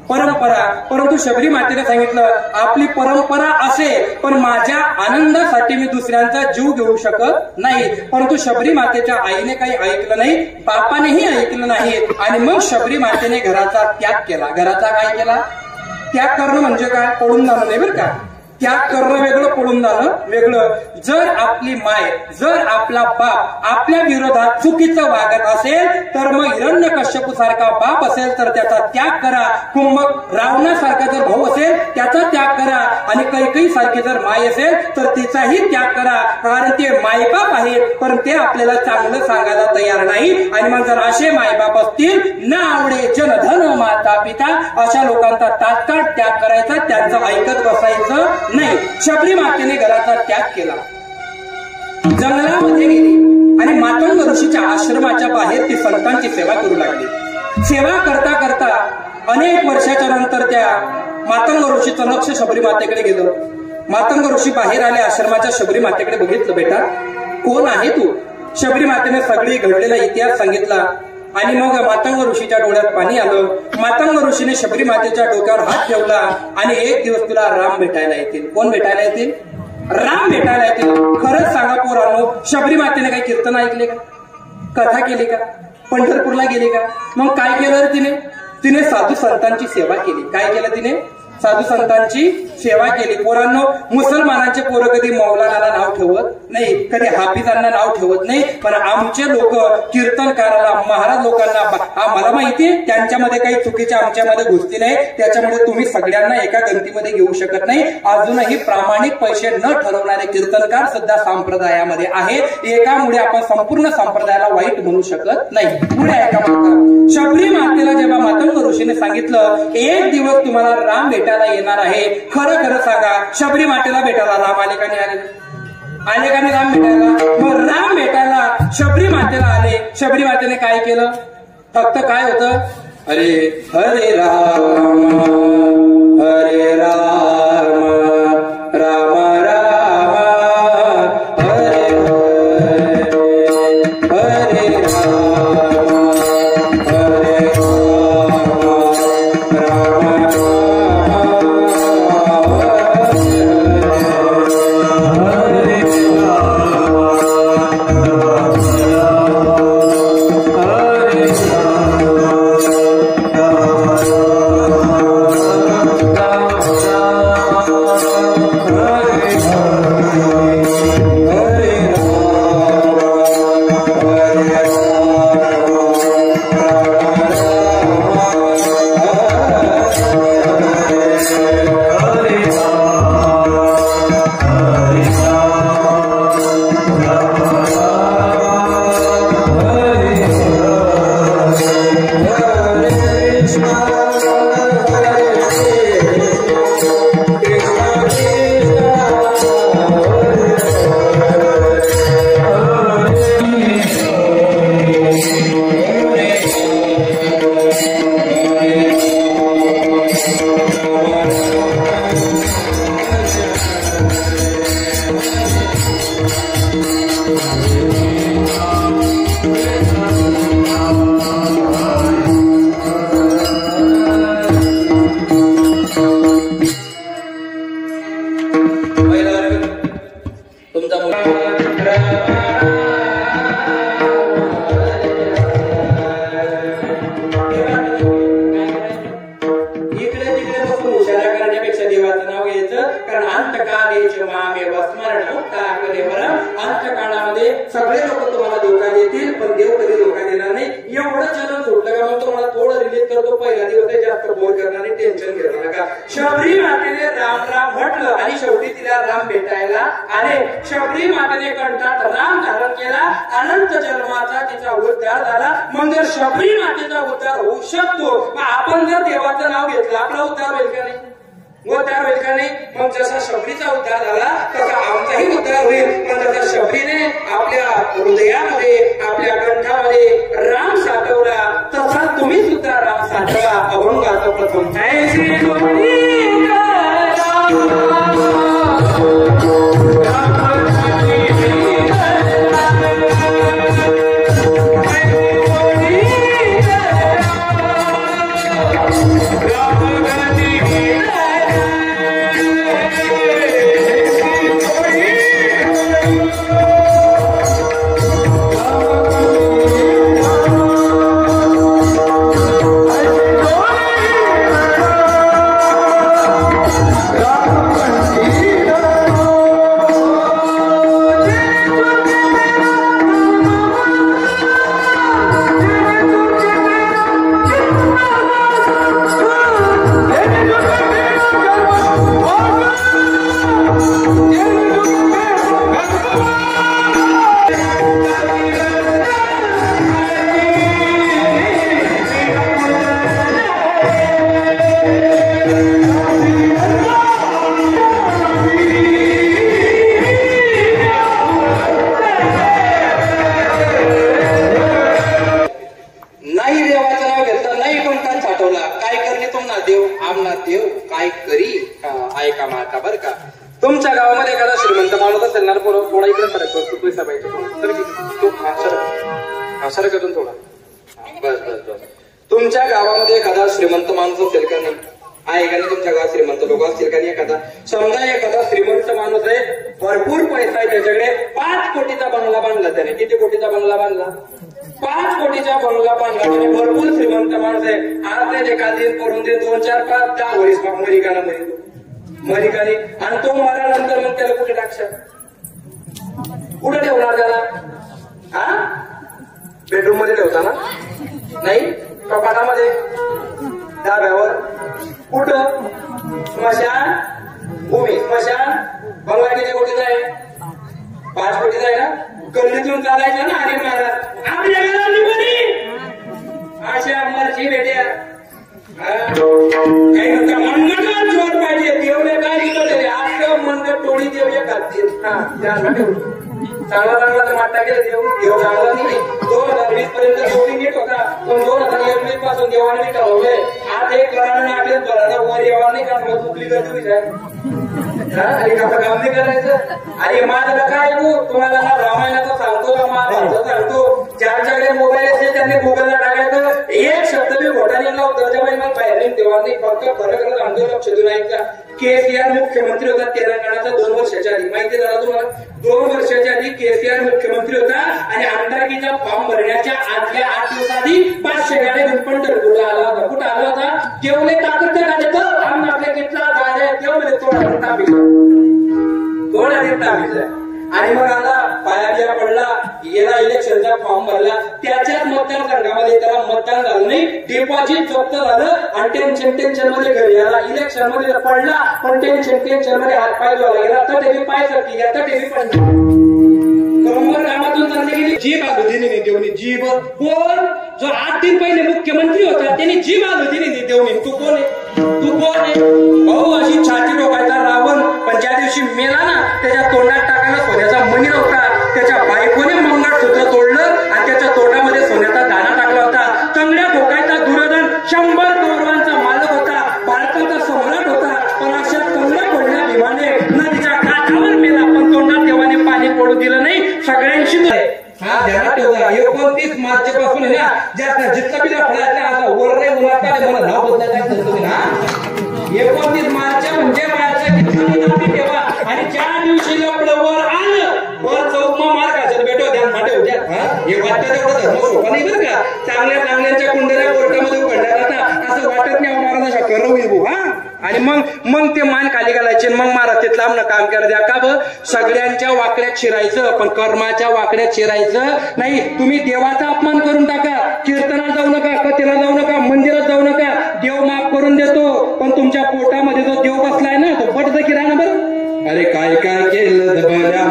S1: परंपरा. परंतु शबरी मातेने सांगितलं आपली परंपरा असेल पण माझ्या आनंदासाठी मी दुसऱ्यांचा जीव घेऊ शकत नाही. परंतु शबरी मातेच्या आईने काही ऐकलं नाही, बापानेही ऐकलं नाही. आणि मग शबरी मातेने घराचा त्याग केला. घराचा काय केला? त्याग करणं म्हणजे काय? पळून जाणं नाही बरं का. त्याग करणं वेगळं, पळून जाणं वेगळं. जर आपली माय, जर आपला बाप आपल्या विरोधात चुकीचं वागत असेल तर मग हिरण्यकश्यपू सारखा बाप असेल तर त्याचा त्याग करा. कुंभक रावणासारखा जर भाऊ असेल त्याचा त्याग करा. आणि कैकेयी सारखी जर माय असेल तर तिचाही त्याग करा. कारण ते मायबाप आहेत पण ते आपल्याला चांगलं सांगायला तयार नाही. आणि मग जर असे मायबाप असतील न आवडे जनधन माता पिता अशा लोकांचा तात्काळ त्याग करायचा, त्यांचं ऐकत बसायचं नाही. शबरी मातेने घराचा त्याग केला, जंगलामध्ये गेली आणि मातंग ऋषीच्या आश्रमाच्या बाहेर ती संतांची सेवा करू लागली. सेवा करता करता अनेक वर्षाच्या नंतर त्या मातंग ऋषीचं लक्ष शबरी मातेकडे गेलं. मातंग ऋषी बाहेर आले आश्रमाच्या. शबरी मातेकडे बघितलं बेटा कोण आहे तू? शबरी मातेने सगळी घडलेला इतिहास सांगितला. आणि मग मातंग ऋषीच्या डोळ्यात पाणी आलं. मातंग ऋषीने शबरी मातेच्या डोक्यावर हात ठेवला आणि एक दिवस तुला राम भेटायला येतील. कोण भेटायला येतील? राम भेटायला येतील. खरंच सांगा पोरांनो, शबरी मातेने काही कीर्तन ऐकले का? कथा केली का? पंढरपूरला गेली का? मग काय केलं तिने? तिने साधू संतांची सेवा केली. काय केलं तिने? साधू संतांची सेवा केली. पोरांनो, मुसलमानांचे पोरं कधी मौलानाला नाव ठेवत नाही, कधी हाफिजांना नाव ठेवत नाही. पण आमचे लोक कीर्तनकाराला, महाराज लोकांना, मला माहितीये त्यांच्यामध्ये काही चुकीच्या आमच्यामध्ये घुसती नाही. त्याच्यामुळे तुम्ही सगळ्यांना एका गंतीमध्ये घेऊ शकत नाही. अजूनही प्रामाणिक पैसे न ठरवणारे कीर्तनकार सुद्धा संप्रदायामध्ये आहे. एकामुळे आपण संपूर्ण संप्रदायाला वाईट म्हणू शकत नाही. पुढे आहे का माता? शबरी मातेला जेव्हा मातंग ऋषीने सांगितलं एक दिवस तुम्हाला राम भेटायला येणार आहे, खरं खरं सांगा शबरी मातेला भेटायला राम आले का नाही आले? आले का नाही राम भेटायला? मग राम भेटायला शबरी मातेला आले. शबरी मातेने काय केलं? फक्त काय होतं? अरे हरे राम हरे राम राम राम हरे हरे हरे राम हरे राम राम तुमचा इकडे तिकडे बसून उशारा करण्यापेक्षा देवाचं नाव घ्यायचं, कारण अंतकाळेचे मामेव स्मरण टाकले बरं. अंतकाळामध्ये सगळे लोक तुम्हाला धोका देतील, पण देव कधी धोका देणार नाही. एवढं चलन सोडलं का मग तुम्हाला थोडं रिलीज करतो. पहिला दिवस आहे, जास्त बोर करणार नाही, टेन्शन घेणार नका. शबरी मातेने राम राम म्हटलं आणि शेवटी तिला राम भेटायला आले. शबरी मातेने कंठात राम धारण केला, अनंत जन्माचा तिचा उद्धार झाला. मग जर शबरी मातेचा उद्धार होऊ शकतो, मग आपण जर देवाचं नाव घेतलं आपला उद्धार होईल का नाही? उद्धार होईल का नाही? मग जसा शबरीचा उद्धार झाला तसा आमचाही उद्धार होईल. पण जसा शबरीने आपल्या हृदयामध्ये आपल्या कंठामध्ये राम साठवला, तसा तुम्ही सुद्धा राम साठवा. अभंगाचा प्रथम तुमच्या गावामध्ये एखादा श्रीमंत माणूस असेल ना, थोडा इकडे फरक करतो पैसा पाहिजे करून थोडा बस बस बस. तुमच्या गावामध्ये एखादा श्रीमंत माणूस असेल का नाही? आहे का नाही तुमच्या गावात श्रीमंत लोक असतील का नाही? एखादा समजा एखादा श्रीमंत माणूस आहे, भरपूर पैसा आहे त्याच्याकडे, 5 कोटीचा बंगला बांधला त्याने. किती कोटीचा बंगला बांधला? 5 कोटीचा बंगला बांधला त्याने. भरपूर श्रीमंत माणूस आहे. आज नाही एखाद दिन करून दे 2 4 5 10 वर्ष अमेरिकाला मरिकाने, आणि तो मरानंतर मग त्याला कुठे टाकशाल? कुठे ठेवणार त्याला? हा, बेडरूम मध्ये ठेवता ना? नाही, कपाटामध्ये, धाब्यावर, कुठं? स्मशान भूमी, स्मशान. बंगला किती कोटीचा आहे? 5 कोटीचा आहे ना? गल्लीतून चालायचं ना आणि महाराज आपल्या घरातली बरी अशा मर्जी भेट्या. काही नका मनगटात जोर पाहिजे. देवले काय दिलं असं मनगट टोळी देव घालतील. चांगला चांगला माटा केला देव चांगला नाही. 2020 पर्यंत देवडी नीट होता, पण 2021 पासून देवाने नीट हवलंय. आज एक घराने आपल्या घराला वर येवा नाही का चुकली तर तुम्ही काम नाही करायचं. आणि माझं काय ऐकू तुम्हाला ना, रामायणाचं सांगतो का महाभारताचं सांगतो. ज्यांच्याकडे मोबाईल असेल त्यांनी मोबाईलला टाकायचं, एक शब्द मी घोटाने लावतो त्याच्यामुळे मला बाहेर नाही तेव्हा नाही. फक्त खरं सांगतो, लक्ष देऊन ऐका. केसीआर मुख्यमंत्री होता तेलंगणाचा 2 वर्षाच्या आधी. माहिती झाला तुम्हाला? 2 वर्षाच्या आधी केसीआर मुख्यमंत्री होता आणि आमदारकीचा फॉर्म भरण्याच्या आदल्या 8 दिवसाआधी 500 गाड्या घेऊन पंढरपूरला आला होता. कुठं आला होता? तेवढे ताकद गाड्यात आम्ही आपल्या किटला गाड्या तेवढे थोडा आणि मग आला पाया पडला, गेला इलेक्शनचा फॉर्म भरला. त्याच्याच मतदारसंघामध्ये त्याला मतदान झालं नाही, डिपॉझिट जप्त झालं आणि टेन्शन मध्ये घरी आला. इलेक्शन मध्ये पडला पण टेन्शन मध्ये हातपाय धुवायला गेला तर त्याची पाय सरकी गेला तर त्याची पण कामातून चालली गेली. जीभ आलो दिनी देवनी. जीभ कोण? जो 8 दिन पहिले मुख्यमंत्री होता त्यांनी जीभ आलो दिनी देवनी. तू कोण आहे? तू कोण आहे? भाऊ अशी छाती डोकायचा रावण, पण ज्या दिवशी मेला ना त्याच्या तोंडात टाकायला सोन्याचा मणी होता. त्याच्या बायकोने मंगळसूत्र तोडलं आणि त्याच्या तोंडामध्ये सोन्याचा दाना टाकला होता. तंगड्या ठोकायचा दुर्योधन 100 कौरवांचा मालक होता, भारताचा सम्राट होता. पण अशा तंगड्या फोडल्या भीमाने नदीच्या काठावर मेला, पण तोंडात देवाने पाणी पडू दिलं नाही. सगळ्यांशी ध्यानात ठेवा. 29 मार्च पासून आहे ना, ज्या जितका बिना फळाचा असा वर नाही मुलाचा मला नाव बदलायचं तुम्ही ना. 29 मार्च म्हणजे मार्च किती ठेवा. आणि ज्या दिवशी आपलं वर आलं हे वाटतं तेवढं धर्म सोपा नाही बरं का. चांगल्या चांगल्यांच्या कुंडल्या कोर्टामध्ये उघडल्या जातात असं वाटत नाही महाराज अशा करव येऊ हा. आणि मग ते मान खाली घालायचे मग महाराज तिथलं आमनं काम करा द्या का ब सगळ्यांच्या वाकड्यात शिरायचं पण कर्माच्या वाकड्यात शिरायचं नाही. तुम्ही देवाचा अपमान करून टाका, कीर्तनात जाऊ नका, कथेला जाऊ नका, मंदिरात जाऊ नका, देव माफ करून देतो. पण तुमच्या पोटामध्ये जो देव बसलाय ना तो पटतं की राहणं बरं. अरे काय काय केलं भल्या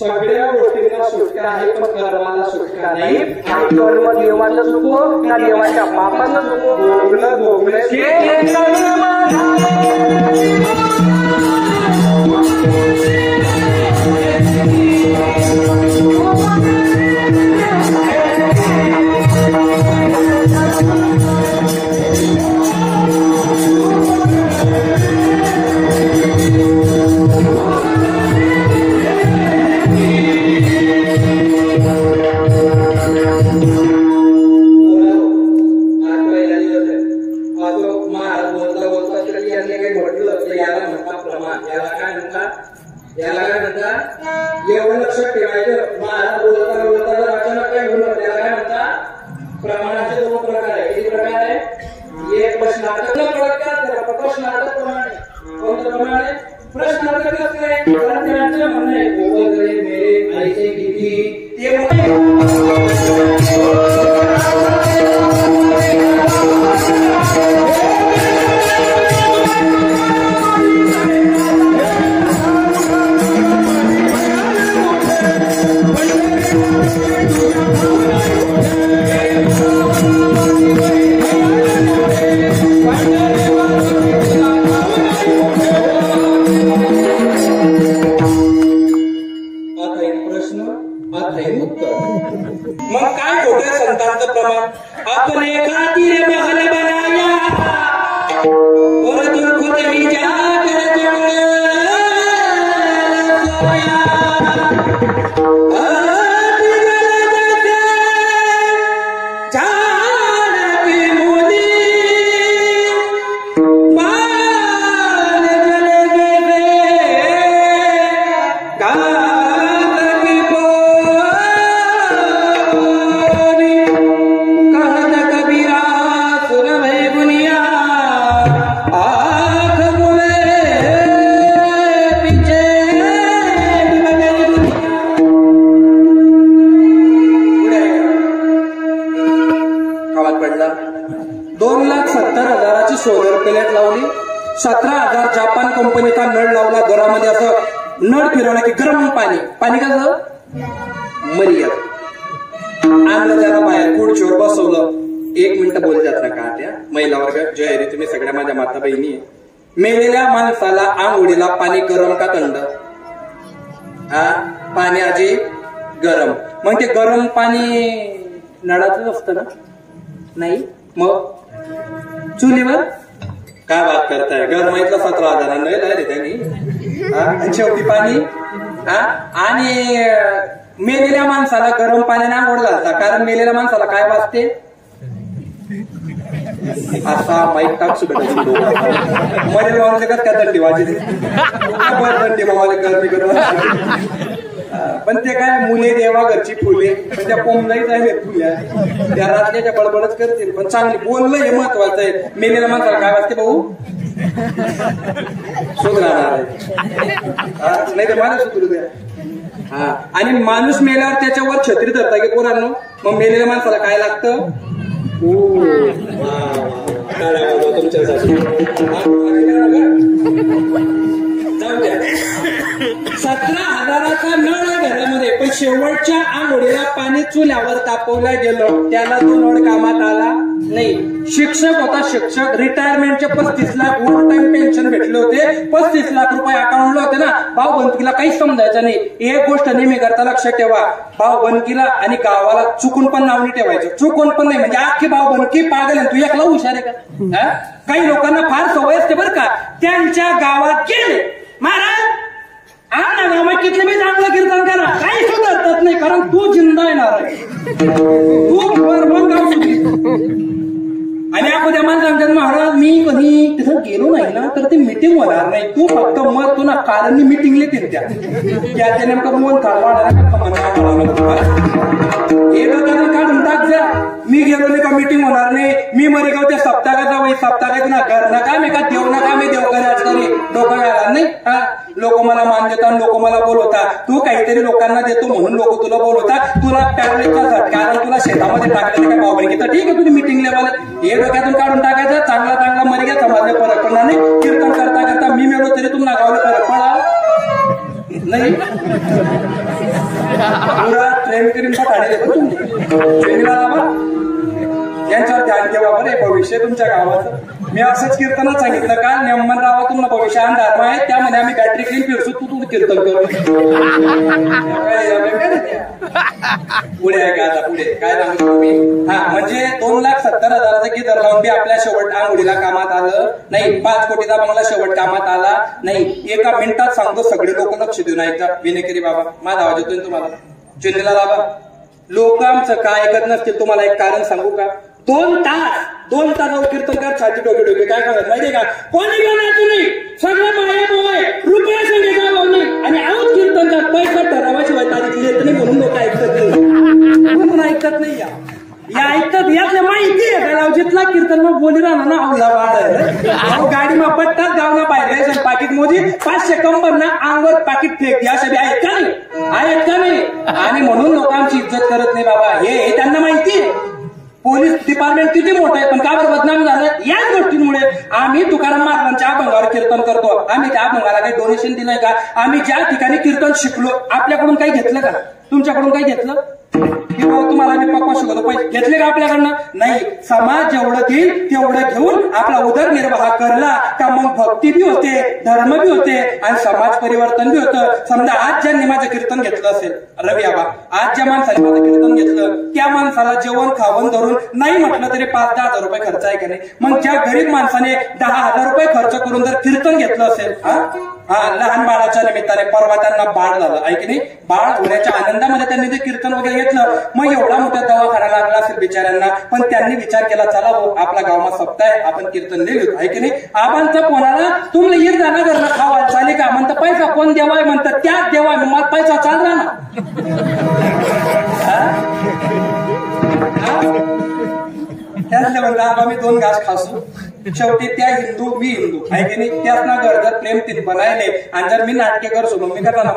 S1: सगळ्या गोष्टींना सुटका आहे पण कर्माला सुटका नाही. कर्म देवाचं सुखो ना देवाच्या बापाचं सुखो भोगलं भोगलं सोलर प्लेट लावली. 17,000 जापान कंपनीचा नळ लावला घरामध्ये. असं नळ फिरवला की गरम पाणी पाणी कसं मर्याद आणलं त्याला बाहेर खुर्चीवर बसवलं. 1 मिनिट बोलतात ना का त्या महिला वर्ग जयरी तुम्ही सगळ्या माझ्या माता बहिणी. मेलेल्या माणसाला आंघोळीला पाणी गरम का थंड? पाणी आजी गरम. मग ते गरम पाणी नळाचंच असतं ना? नाही मग चुलीवर काय बात करताय? गरमाईतला 17,000 नाही त्यांनी शेवटी पाणी. आणि मेलेल्या माणसाला गरम पाण्याने आंघोळ घालता कारण मेलेल्या माणसाला काय वाजते? असा माईक टाक सुद्धा मध्ये माणूस काय थंडी वाजते थंडी मामाला गरमी करून पण ते काय मुले देवा घरची फुले, पण त्या पोमलाही जाईल फुल्या त्या रात्रीच्या बडबडच करतील, पण चांगली बोलणं हे महत्वाचं आहे. मेलेला माणसाला काय वाटते भाऊ? सुधराणार नाही तर मला सुधरू द्या. हा, आणि माणूस मेल्यावर त्याच्यावर छत्री धरता की पोरांनो? मग मेलेल्या माणसाला काय लागतं? तुमच्यासाठी जाऊ द्या. 17,000चा नळ आहे घरामध्ये, पण शेवटच्या आंघोळीला पाणी चुल्यावर तापवलं गेलं, त्याला तो नळ कामात आला नाही. शिक्षक होता, शिक्षक रिटायरमेंटचे 35 लाख ओव्हर टाइम पेन्शन भेटले होते, 35 लाख रुपये अकाउंटला होते ना. भाऊ बंदकीला काहीच समजायचं नाही. एक गोष्ट नेहमी करता लक्षात ठेवा, भाऊ बंदकीला आणि गावाला चुकून पण नाव नाही ठेवायचं. चुकून पण नाही म्हणजे अख्खी भाऊ बंदकी पागल आहे, तू एकला हुशार आहे का? काही लोकांना फार सवय असते बरं का, त्यांच्या गावात गेले महाराज ना गावात किती मी चांगलं कीर्तन करा, काही सुधारतात नाही, कारण तू जिंदा येणार आहे, तू मग गाव सुधी. आणि आपण त्या मला सांगतात महाराज मी कधी तिथं गेलो नाही ना तर ती मिटिंग होणार नाही, तू फक्त मत तू ना कारण मिटिंगले तिरत्या त्या नेमकं मन काढवाडा हे काढून टाक जा. मी गेलो नाही का मिटिंग होणार नाही, मी मरे गाव त्या सप्ताहाचा वय सप्ताह ना घर नका मी का देव नका मी देव करायच तरी डोकं घाला नाही. लोक मला मान देतात, लोक मला बोलवतात, तू काहीतरी लोकांना देतो म्हणून लोक तुला बोलवतात, तुला पॅरलेटचा झटका तुला शेतामध्ये टाकले काय बाबा तर ठीक आहे तुझी मिटिंग लेवल हे डोक्यातून काढून टाकायचं. चांगला चांगला मरे घ्या, समाजाला फरक पडणार नाही. कीर्तन करता करता मी मेलो तरी तुम्हाला गावाला फरक पडा नाही. पुरा ट्रेन करीन यांच्यावर ध्यान ठेवा बरे. भविष्य तुमच्या गावाचं मी असंच कीर्तनात सांगितलं का नेमनरावातून भविष्य धर्म आहे, त्यामध्ये आम्ही बॅटरी क्लीन फिरसू, तू कीर्तन कर पुढे आहे का आता पुढे काय सांगतो तुम्ही. हा म्हणजे 2,70,000चा की दर लावून बी आपल्या शेवट आंघोळीला कामात आलं नाही. 5 कोटीचा बंगला शेवट कामात आला नाही. एका मिनिटात सांगतो सगळे लोक लक्ष देऊन ऐकता. विनेकरी बाबा माझा आवाज येतोय तुम्हाला? चिंदेला बाबा लोक आमचं काय ऐकत नसतील. तुम्हाला एक कारण सांगू का? 2 तास कीर्तनकार छाती डोके डोके काय सांगत माहितीये का? कोणी घेणार तुम्ही सगळं माया बोय रुपया संगीता नाही आणि आऊत कीर्तनकार पैसा ठरावाशिवाय तारीख येत नाही म्हणून लोक ऐकत नाही, म्हणून ऐकत नाही. या ऐकतात यातल्या माहिती आहे का? जिथला कीर्तन मग बोली राहणार ना अवला वाढ गाडी मा पट्टात गावना बाहेर पाकिट मोदी 500 कंबर ना अंगावर पाकिट फेक या सगळी आहेत का नाही? आहेत का नाही? आणि म्हणून लोक आमची इज्जत करत नाही बाबा. हे त्यांना माहिती आहे. पोलीस डिपार्टमेंट किती मोठं आहे पण का बरं बदनाम झालं? याच गोष्टींमुळे. आम्ही तुकाराम महाराजांच्या अभंगावर कीर्तन करतो. आम्ही त्या अभंगाला काही डोनेशन दिलंय का? आम्ही ज्या ठिकाणी कीर्तन शिकलो आपल्याकडून काही घेतलं का? तुमच्याकडून काही घेतलं? तुम्हाला मी पक्वा शिकवतो पैसे घेतले का आपल्याकडनं? नाही. समाज जेवढं देईल तेवढं घेऊन आपला उदरनिर्वाह करला का मग भक्ती बी होते, धर्म बी होते आणि समाज परिवर्तन बी होतं. समजा आज ज्यांनी माझं कीर्तन घेतलं असेल रवी आबा, आज ज्या माणसाने माझं कीर्तन घेतलं त्या माणसाला जेवण खावण धरून नाही म्हटलं तरी 5-10 हजार रुपये खर्च आहे का नाही? मग ज्या गरीब माणसाने 10,000 रुपये खर्च करून जर कीर्तन घेतलं असेल लहान बाळाच्या निमित्ताने परवा त्यांना बाळ झालं आहे की नाही? बाळ होण्याच्या आनंदामध्ये त्यांनी ते कीर्तन वगैरे घेतलं. मग एवढा मोठा दवाखाना लागला असेल बिचाऱ्यांना, पण त्यांनी विचार केला चला भाऊ आपला गावात सप्ताह आहे आपण कीर्तन लिहिलो आहे की नाही? आबांचा कोणाला तुम्हाला येत जाणार घरला खावा चाले का म्हणतं पैसा कोण देवाय म्हणतात त्याच देवाय मला पैसा चाल ना. त्यातल्या म्हणलं आबा मी 2 घास खासू. शेवटी त्या हिंदू मी हिंदू आहे की नाही? त्याच ना घर प्रेम तीन बनायले. आणि जर मी नाटके करसो मग मी करताना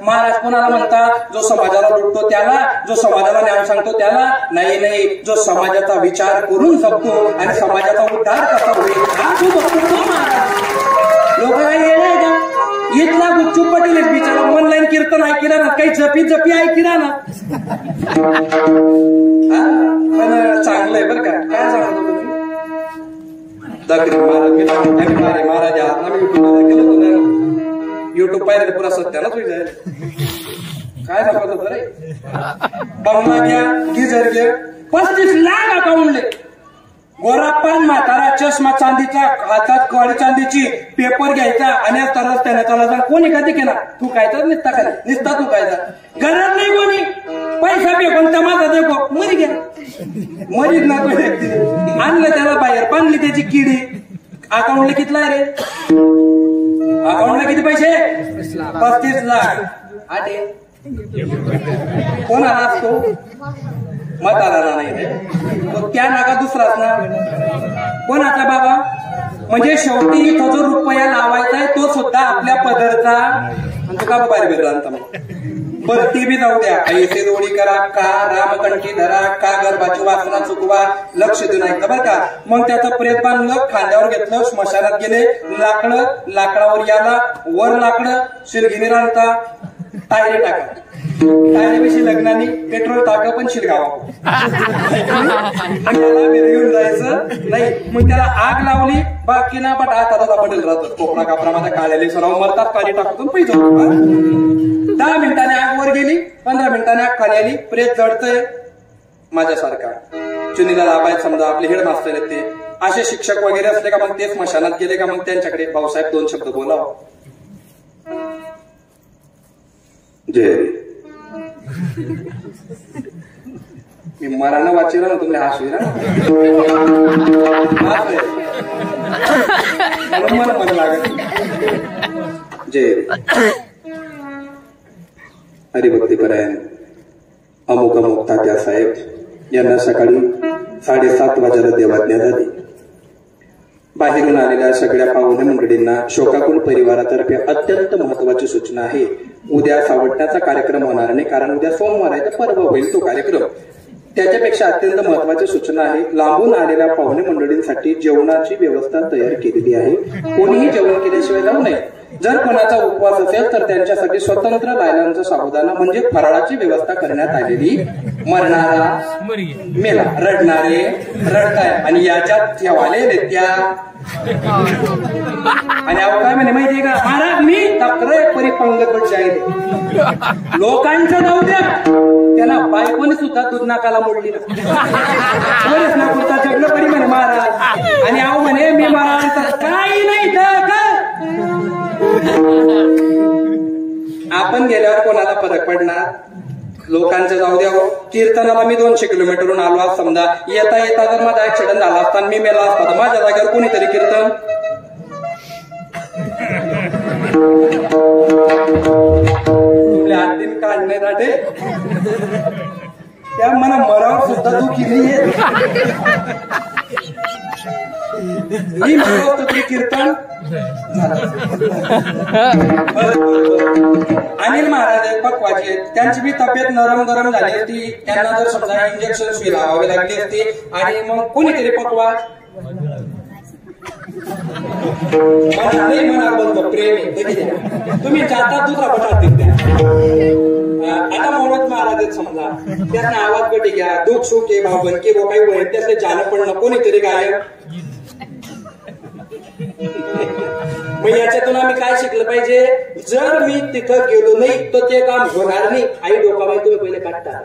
S1: महाराज कोणाला म्हणतात? जो समाजाला लुटतो त्याला, जो समाजाला न्याय सांगतो त्याला नाही, जो समाजाचा विचार करून जगतो आणि समाजाचा उद्धार कसा होईल हा जो बघतो तो महाराज. लोक काही येणार का? इथला गुपचूप पटेल बिचारा ऑनलाईन कीर्तन ऐकिला ना, काही जपी ऐकिला ना. पण चांगलं आहे बरं का. काय सांगतो तुम्ही? महाराज युट्यूब पाहिलं पुरा सत्यालाच होईल. काय दाखवत होतं रे? बंगला घ्या, गिझर घ्या, 35 लाख अकाउंटले. गोरापान म्हातारा चष्मा चांदीचा, हातात कवाडी चांदीची, पेपर घ्यायचा आणि आता रस्त्याने चालायचा. कोणी कधी केला? तू कायचा निसता खाली निसता तू कायचा गरज नाही कोणी पैसा फेकून तमाचा देखो मरी घ्या मरीत ना तो आणलं त्याला बाहेर बांधली त्याची किडी. अकाउंटला कितला रे? अकाउंटला किती पैसे? 35 लाख. कोण आला असतो मत आला नाही तो त्या नागा दुसराच ना कोणाचा बाबा म्हणजे शेवटी तो जो रुपया लावायचा आहे तो सुद्धा आपल्या पदरचा आणि तो का बाहेर वेगळा बरं ते बी जाऊ द्या ऐसे जोडी करा का रामकंठी धरा का गर्भाची वासना चुकवा लक्ष देऊन ऐकलं बरं का मग त्याचं प्रेत बांधलं खांद्यावर घेतलं स्मशानात गेले लाकडावर याला वर लाकडं शिलगिनी रांधता टायरे टाका टायरेपेक्षा लग्नाने पेट्रोल टाका पण शिलगावा त्याला घेऊन जायचं नाही मग त्याला आग लावली बाकी ना बट आता बदल राहतो कोपरा कापरामध्ये काढले सराव मरतात पाणी टाकून पैसे 10 मिनिटांनी आग वर गेली 15 मिनिटांनी आग खाली आली प्रेत जडतंय माझ्यासारखा चुनीला लाभायला समजा आपले हेडमास्टर आहेत ते असे शिक्षक वगैरे असले का मग ते स्मशानात गेले का मग त्यांच्याकडे भाऊसाहेब 2 शब्द बोलावं जय मी मरानं वाचेला ना तुम्ही हसू ना मला लागत जय हरिभक्तीपरायण अमुक अमुक तात्या साहेब यांना सकाळी 7:30 वाजेला देवाज्ञा झाली बाहेरून आलेल्या सगळ्या पाहुणे मंडळींना शोकाकुल परिवारातर्फे अत्यंत महत्वाची सूचना आहे उद्या सावटण्याचा कार्यक्रम होणार नाही कारण उद्या सोमवार आहे तर पर्व होईल तो कार्यक्रम त्याच्यापेक्षा अत्यंत महत्वाची सूचना आहे लांबून आलेल्या पाहुणे मंडळींसाठी जेवणाची व्यवस्था तयार केलेली आहे कोणीही जेवण केल्याशिवाय जाऊ नये जर कोणाचा उपवास असेल तर त्यांच्यासाठी स्वतंत्र लायलांचं साबुदाणा म्हणजे फराळाची व्यवस्था करण्यात आलेली मरणारा मेला रडणारे रडताय आणि याच्यात ठेवाले त्या आणि अहो काय म्हणे माहितीये का महाराज मी तक्रार परिपंगत जाईल लोकांचं जाऊ द्या त्याला बायकोने सुद्धा दूध नाकाला मोडली ना ना पुरता जगलं परी म्हणे महाराज आणि अहो म्हणे मी महाराज काही नाही आपण गेल्यावर कोणाला फरक पडणार लोकांचं जाऊ द्या कीर्तनाला मी 200 किलोमीटरहून आलो आज समजा येता येता जर माझा ऍक्सिडेंट झाला असता मी मेला असता तर माझ्या जागेवर कोणीतरी कीर्तन तुमल्या हातीन काढणे राटे त्या मला मरावर सुद्धा दुखी नाहीये मी म्हणतो तरी कीर्तन अनिल महाराज आहेत पक्वाचे त्यांची बी तब्येत नरम गरम झाली असती त्यांना जर समजा इंजेक्शन सुई लावावी लागली असती आणि मग कोणीतरी पक्वा नाही म्हणाल बोलतो प्रेम तुम्ही जाता दुसरा बटात आता मोहम्मद महाराज आहेत समजा त्यांना आवाज गटी घ्या दुःख सुख आहे भावबन की काही वय त्यातले जाणं पडणं कोणीतरी गायक मग याच्यातून आम्ही काय शिकलं पाहिजे जर मी तिथं गेलो नाही तर ते काम होणार नाही आई डोकाबाई तुम्ही पहिले काढता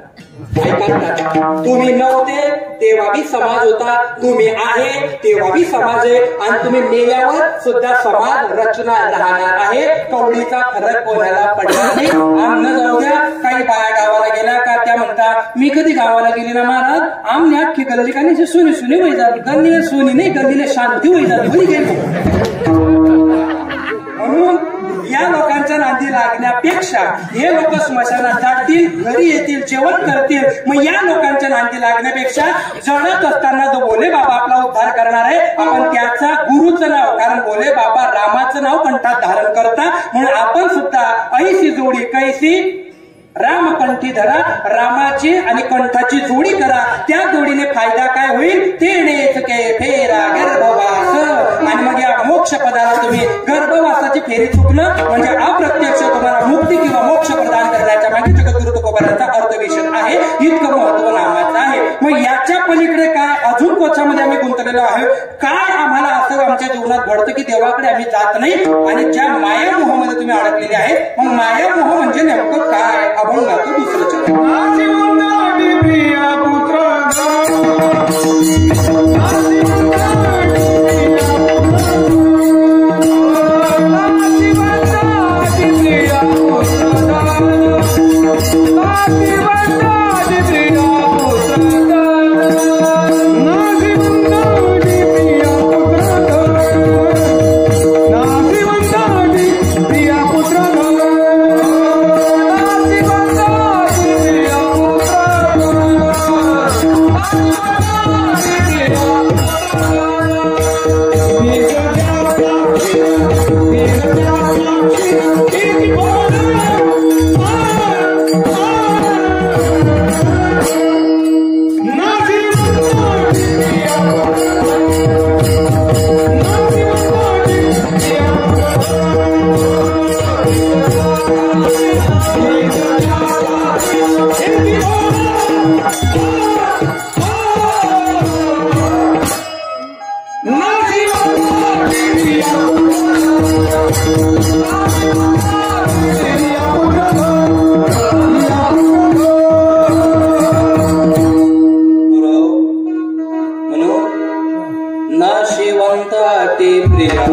S1: तुम्ही नव्हते तेव्हा बी समाज होता तुम्ही आहे तेव्हा बी समाज आहे आणि तुम्ही मेल्यावर सुद्धा समाज रचना राहणार आहे कवडीचा फरक कोणाला पडणार नाही आमनं जाऊ द्या काही बाया गावाला गेल्या का त्या म्हणता मी कधी गावाला गेली ना महाराज आमने अख्खी गल्ली का नाही सोनी सोनी वही जात गल्लीला सोनी नाही गल्लीला शांती वही जात वही गेली म्हणून या लोकांच्या नांदी लागण्यापेक्षा हे लोक स्मशानात जातील घरी येतील जेवण करतील मग या लोकांच्या नांदी लागण्यापेक्षा जळत असताना जो भोले बाबा आपला उद्धार करणार आहे आपण त्याचा गुरुचं नाव कारण भोले बाबा रामाचं नाव कंठात धारण करता म्हणून आपण सुद्धा ऐशी जोडी कैसी रामकंठी धरा रामाची आणि कंठाची जोडी करा त्या जोडीने फायदा काय होईल तेनेच के फेरा गर्भवास आणि मग या मोक्ष पदाला तुम्ही गर्भवासाची फेरी चुकणं म्हणजे अप्रत्यक्ष तुम्हाला मुक्ती किंवा मोक्ष प्रदान करण्याच्या मागे जगद्गुरु तुकोबारांचा अर्थविषय आहे इतकं महत्व नामाचं आहे मग याच्या पलीकडे काय अजून कोचामध्ये आम्ही गुंतलेलो आहे काय आम्हाला असं आमच्या जीवनात घडतं की देवाकडे आम्ही जात नाही आणि ज्या मायामोहामध्ये तुम्ही अडकलेले आहे मग मायामोह म्हणजे नेमकं काय अभंगाचं दुसरं नाशिवंत ते प्रिया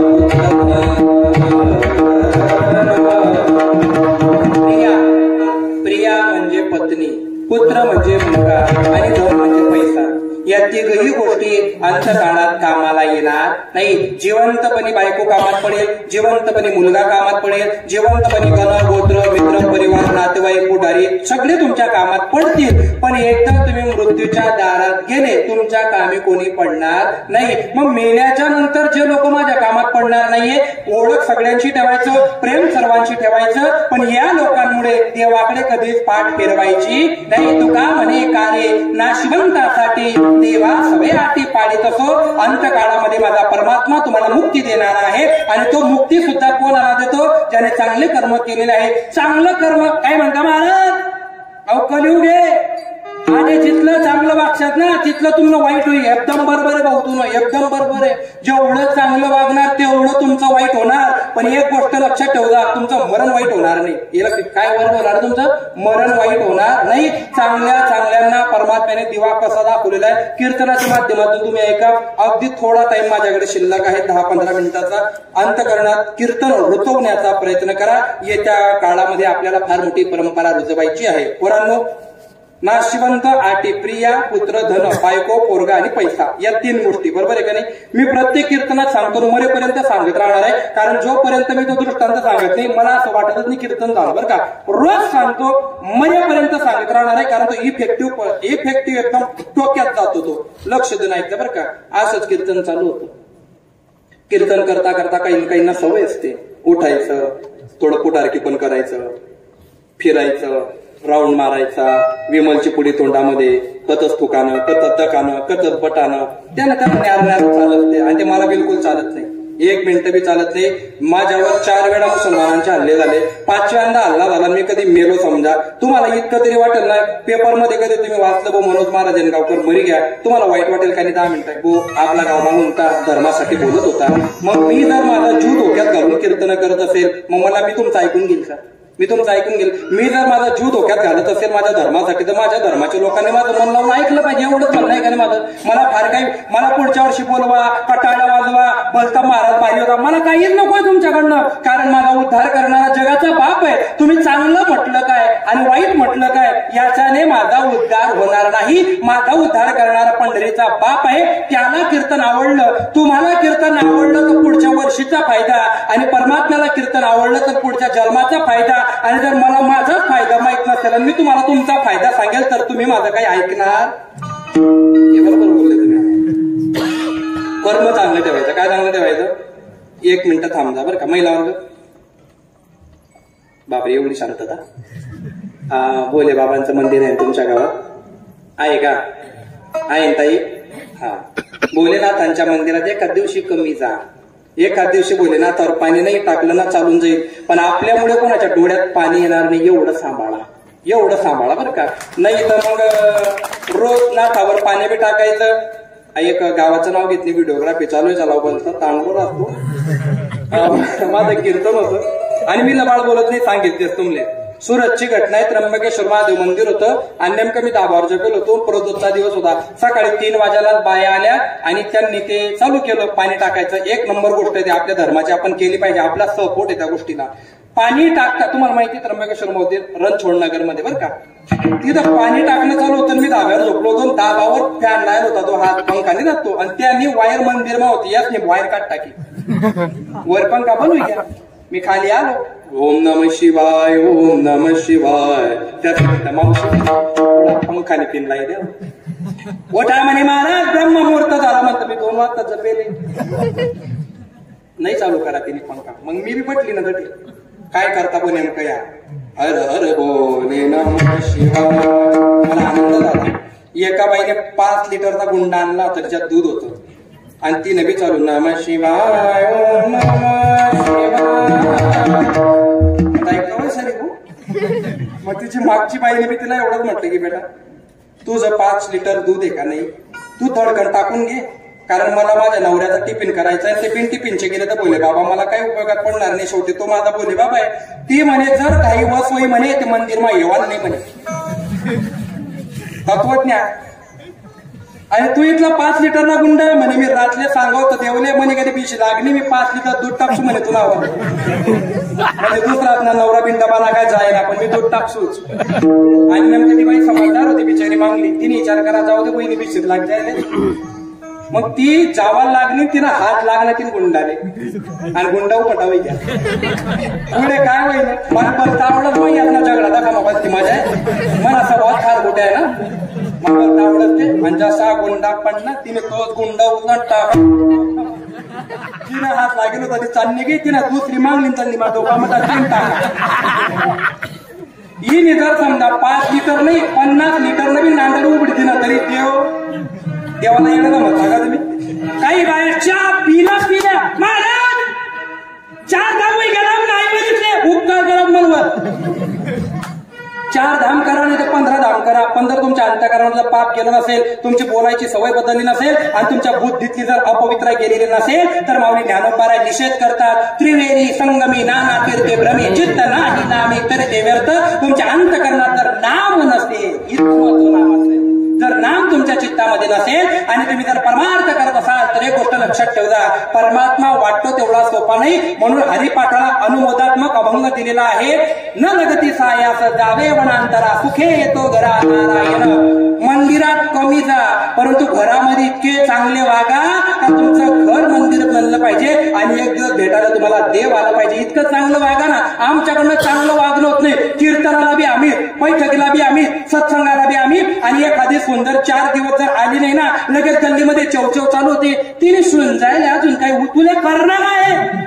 S1: प्रिया म्हणजे पत्नी, पुत्र म्हणजे मुलगा आणि धन म्हणजे पैसा. या तिघही गोष्टी अंतकाळात कामाला येणार नाही. जिवंतपणे बायको कामात पडेल, जिवंतपणे मुलगा कामात पडेल, जिवंतपणे गण गोत्र मित्र परिवार नातेवाईक पुढारी सगळे तुमच्या कामात पडतील. पण एकदा तुम्ही मृत्यूच्या दारात गेले तुमच्या कामी कोणी पडणार नाही. मग मेल्याच्या नंतर जे लोक माझ्या कामात पडणार नाहीये, ओळख सगळ्यांशी ठेवायचं, प्रेम सर्वांशी ठेवायचं, पण या लोकांमुळे देवाकडे कधीच पाठ फिरवायची नाही. तुका म्हणे कार्य नाशिवंतासाठी देवा सगळे आटी पाडित असो. अंतकाळामध्ये माझा परमात्मा तुम्हाला मुक्ती देणार आहे आणि तो मुक्ती सुद्धा कोणाला देतो? ज्याने चांगले कर्म केलेले आहे. चांगलं कर्म काय म्हणता महाराज? अहो कलियुग आहे आणि जिथलं चांगलं वागशात ना तिथलं तुमचं वाईट होईल. एकदम बरोबर आहे भाऊ, तुला एकदम बरोबर आहे. जेवढं चांगलं वागणार तेवढं तुमचं वाईट होणार. पण एक गोष्ट लक्षात ठेवजा, तुमचं मरण वाईट होणार नाही. याला काय वर्ण होणार? तुमचं मरण वाईट होणार नाही. चांगल्यांना परमात्म्याने दिवा कसा दाखवलेला आहे कीर्तनाच्या माध्यमातून तुम्ही ऐका. अगदी थोडा टाइम माझ्याकडे शिल्लक आहे, 10-15 मिनिटाचा. अंतकरणात कीर्तन रुजवण्याचा प्रयत्न करा. येत्या काळामध्ये आपल्याला फार मोठी परंपरा रुजवायची आहे. पोरांनो, नाशिवंत आटी प्रिया पुत्र धन बायको पोरगा आणि पैसा या 3 गोष्टी. बरोबर आहे का नाही? मी प्रत्येक कीर्तनात सांगतो, मरेपर्यंत सांगत राहणार आहे. कारण जोपर्यंत मी तो दृष्टांत सांगत नाही मला असं वाटतच नाही कीर्तन झालं. बरं का? रोज सांगतो, मरेपर्यंत सांगत राहणार आहे. कारण तो इफेक्टिव्ह एकदम टोक्यात जातो. तो लक्ष देणं ऐकतं. बरं का? असंच कीर्तन चालू होतं. कीर्तन करता करता काहींना सवय असते उठायचं, थोडं पुटारकी पण करायचं, फिरायचं, राऊंड मारायचा, विमलची पुडी तोंडामध्ये, कतच थुकानं, कतच दकानं, कतच बटानं. त्यांना न्यार चालत नाही आणि ते मला बिलकुल चालत नाही. 1 मिनिट बी चालत नाही. माझ्यावर 4 वेळा मुसलमानांचे हल्ले झाले. 5व्यांदा हल्ला झाला मी कधी मेलो समजा. तुम्हाला इतकं तरी वाटेल ना, पेपरमध्ये कधी तुम्ही वाचलं बो मनोज महाराज गावकर मरी घ्या, तुम्हाला वाईट वाटेल का नाही? 10 मिनिटं बो आपला गाव मागून धर्मासाठी बोलत होता. मग मी जर माझा जीव धोक्यात घालून कीर्तन करत असेल मग मी तुमचं ऐकून घेईल का? मी तुमचं ऐकून घेईल? मी जर माझा जीव धोक्यात घालत असेल माझ्या धर्मासाठी तर माझ्या धर्माच्या लोकांनी माझं मन लावून ऐकलं पाहिजे. एवढंच म्हणणं आहे का नाही माझं? मला पुढच्या वर्षी बोलवा, कटाळा वाजवा, भलता महाराज भारी होता, मला काहीच नकोय तुमच्याकडनं. कारण माझा उद्धार करणारा जगाचा बाप आहे. तुम्ही चांगलं म्हटलं काय आणि वाईट म्हटलं काय याच्याने माझा उद्धार होणार नाही. माझा उद्धार करणारा पंढरीचा बाप आहे. त्याला कीर्तन आवडलं, तुम्हाला कीर्तन आवडलं तर पुढच्या वर्षीचा फायदा आणि परमात्म्याला कीर्तन आवडलं तर पुढच्या जन्माचा फायदा. आणि जर मला माझाच फायदा माहित नसेल आणि मी तुम्हाला तुमचा फायदा सांगेल तर तुम्ही माझं काही ऐकणार? हे बरोबर बोलले तुम्ही. कर्म चांगलं ठेवायचं. काय चांगलं ठेवायचं? 1 मिनिट थांबजा बरं का महिला वर्ग. बापरे एवढी शांतता. भोले बाबांचं मंदिर आहे तुमच्या गावात आहे का? आहे ताई? हा. भोलेनाथांच्या मंदिरात एका दिवशी कमी जा. एखाद दिवशी भोलेनाथावर पाणी नाही टाकलं ना चालून जाईल. पण आपल्यामुळे कोणाच्या डोळ्यात पाणी येणार नाही एवढं सांभाळा बरं का? नाही तर मग रोज नाथावर पाणी बी टाकायचं. एक गावाचं नाव घेतली, व्हिडिओग्राफी चालू आहे, चला बोलतो तांडवर असतो. माझं कीर्तन होतं आणि मी लबाड बोलत नाही, सांगितलेच तुमले. सुरतची घटना आहे. त्र्यंबकेश्वर महादेव मंदिर होतं आणि नेमकं मी 10 बार जपेल होतो. प्रदोषचा दिवस होता. सकाळी 3 वाजेला बाया आल्या आणि त्यांनी ते चालू केलं पाणी टाकायचं. 1 नंबर गोष्ट आहे आपल्या धर्माची, आपण केली पाहिजे. आपला सपोर्ट आहे त्या गोष्टीला. पाणी टाकता तुम्हाला माहिती त्र्यंबकेश्वर मंदिर रणछोड नगर मध्ये बरं का? तिथं पाणी टाकणं चालू होतं. मी धाब्यावर झोपलो होतो. धाबावर फॅन लावला होता, तो हात पंखाने जातो आणि त्यांनी वायर मंदिर मा होती. याच वायर काट टाकी वर पंखा बनवू घ्या. मी खाली आलो, ओम नमः शिवाय, ओम नमः शिवाय. त्यात मावशी पंखाने पिनलाय द्या. ओटा म्हणे महाराज ब्रह्ममुहूर्त झाला म्हणतो. मी 2 वाजता जपेले. नाही चालू करा तिने पंखा. मग मी बी पटली ना तरी. काय करता पण नेमकं या? हर हर बोले नमः शिवाय. मला आनंद झाला. एका बाईने 5 लिटरचा गुंडा आणला, त्याच्यात दूध होतं आणि ती नबी चालू नमः शिवाय, ओम नमः शिवाय. ऐकलं सर हो? मग तिची मागची बाईने मी तिला एवढंच म्हटलं की बेटा तुझं 5 लिटर दूध आहे का नाही, तू थोडकन टाकून घे. कारण मला माझ्या नवऱ्याचा टिफिन करायचा आहे. टिफिनचे गेले तर बोले बाबा मला काही उपयोगात पडणार नाही. शेवटी तो माझा बोले बाबा आहे. ती म्हणे जर काही वसवई म्हणे ते मंदिर मा येवाल नाही म्हणे. तत्वज्ञान आणि तू इथला 5 लिटरना गुंड म्हणे मी रातले सांगव तर देवले म्हणे कधी पिशी लागली मी 5 लिटर दूध टाकसू म्हणे तुला म्हणजे दुसरा नवरा बिंडबाला काय जायला पण मी दूध टाकसूच. आणि नेमकी ती बाई समजदार होती बिचारी मागली तिने विचार करा जाऊ दे कोणी पिशीत लाग जायला. मग ती जावाला लागली तिला हात लागला तिने गुंडाले आणि गुंडाऊ पटावी घ्या पुढे काय होईल मला परत आवडत नाही यांना झगडा दाखवा मोबाईल ती माझ्या मला असं बहुत खार गोटे आहे ना मला आवडत ते आणि जसा गुंडा पडला तिने तोच गुंडा उलट टाक तिने हात लागेल होता ती चालली गे तिने दुसरी मागली चालली मला दोघा मग तीन टाक ही जर समजा 5 लिटर नाही 50 लिटर नवीन नांदड उघडती ना तरी देवाला येणं का म्हणता का तुम्ही काही बाहेर चहा पिल्या महाराज 4 धाम गेला नाही बघितले उपकार करा मनवर 4 धाम करा नाही तर 15 धाम करा पण जर तुमच्या अंतःकरणातलं पाप केलं नसेल तुमची बोलायची सवय बदलली नसेल आणि तुमच्या बुद्धीतली जर अपवित्र गेलेली नसेल तर माऊली ज्ञानोबाराय निषेध करतात. त्रिवेणी संगमी नाना तीर्थे भ्रमे चित्त नाही नामे तर ते व्यर्थ. तुमच्या अंतःकरणात जर नाम नसेल इतकं नाम असेल जर नाम तुमच्या चित्तामध्ये नसेल आणि तुम्ही जर परमार्थ करत असाल तर एक गोष्ट लक्षात ठेवता परमात्मा वाटतो तेवढा सोपा नाही. म्हणून हरिपाठाला अनुमोदात्मक अभंग दिलेला आहे. न लगती सायास जावे वनांतरा सुखे येतो घरा नारायण. मंदिरात कमी जा परंतु घरामध्ये इतके चांगले वागा का तुमचं घर मंदिर बनलं पाहिजे आणि एक दिवस भेटायला तुम्हाला देव आला पाहिजे इतकं चांगलं वागा ना. आमच्याकडनं चांगलं वागलं होत नाही. कीर्तनाला बी आम्ही बैठकीला बी आम्ही सत्संगाला बी आम्ही आणि एखादी सुंदर 4 दिवस जर आली नाही ना लगेच गल्लीमध्ये चवचव चालू होते तिने सुन जायला अजून काही तुला करणार आहे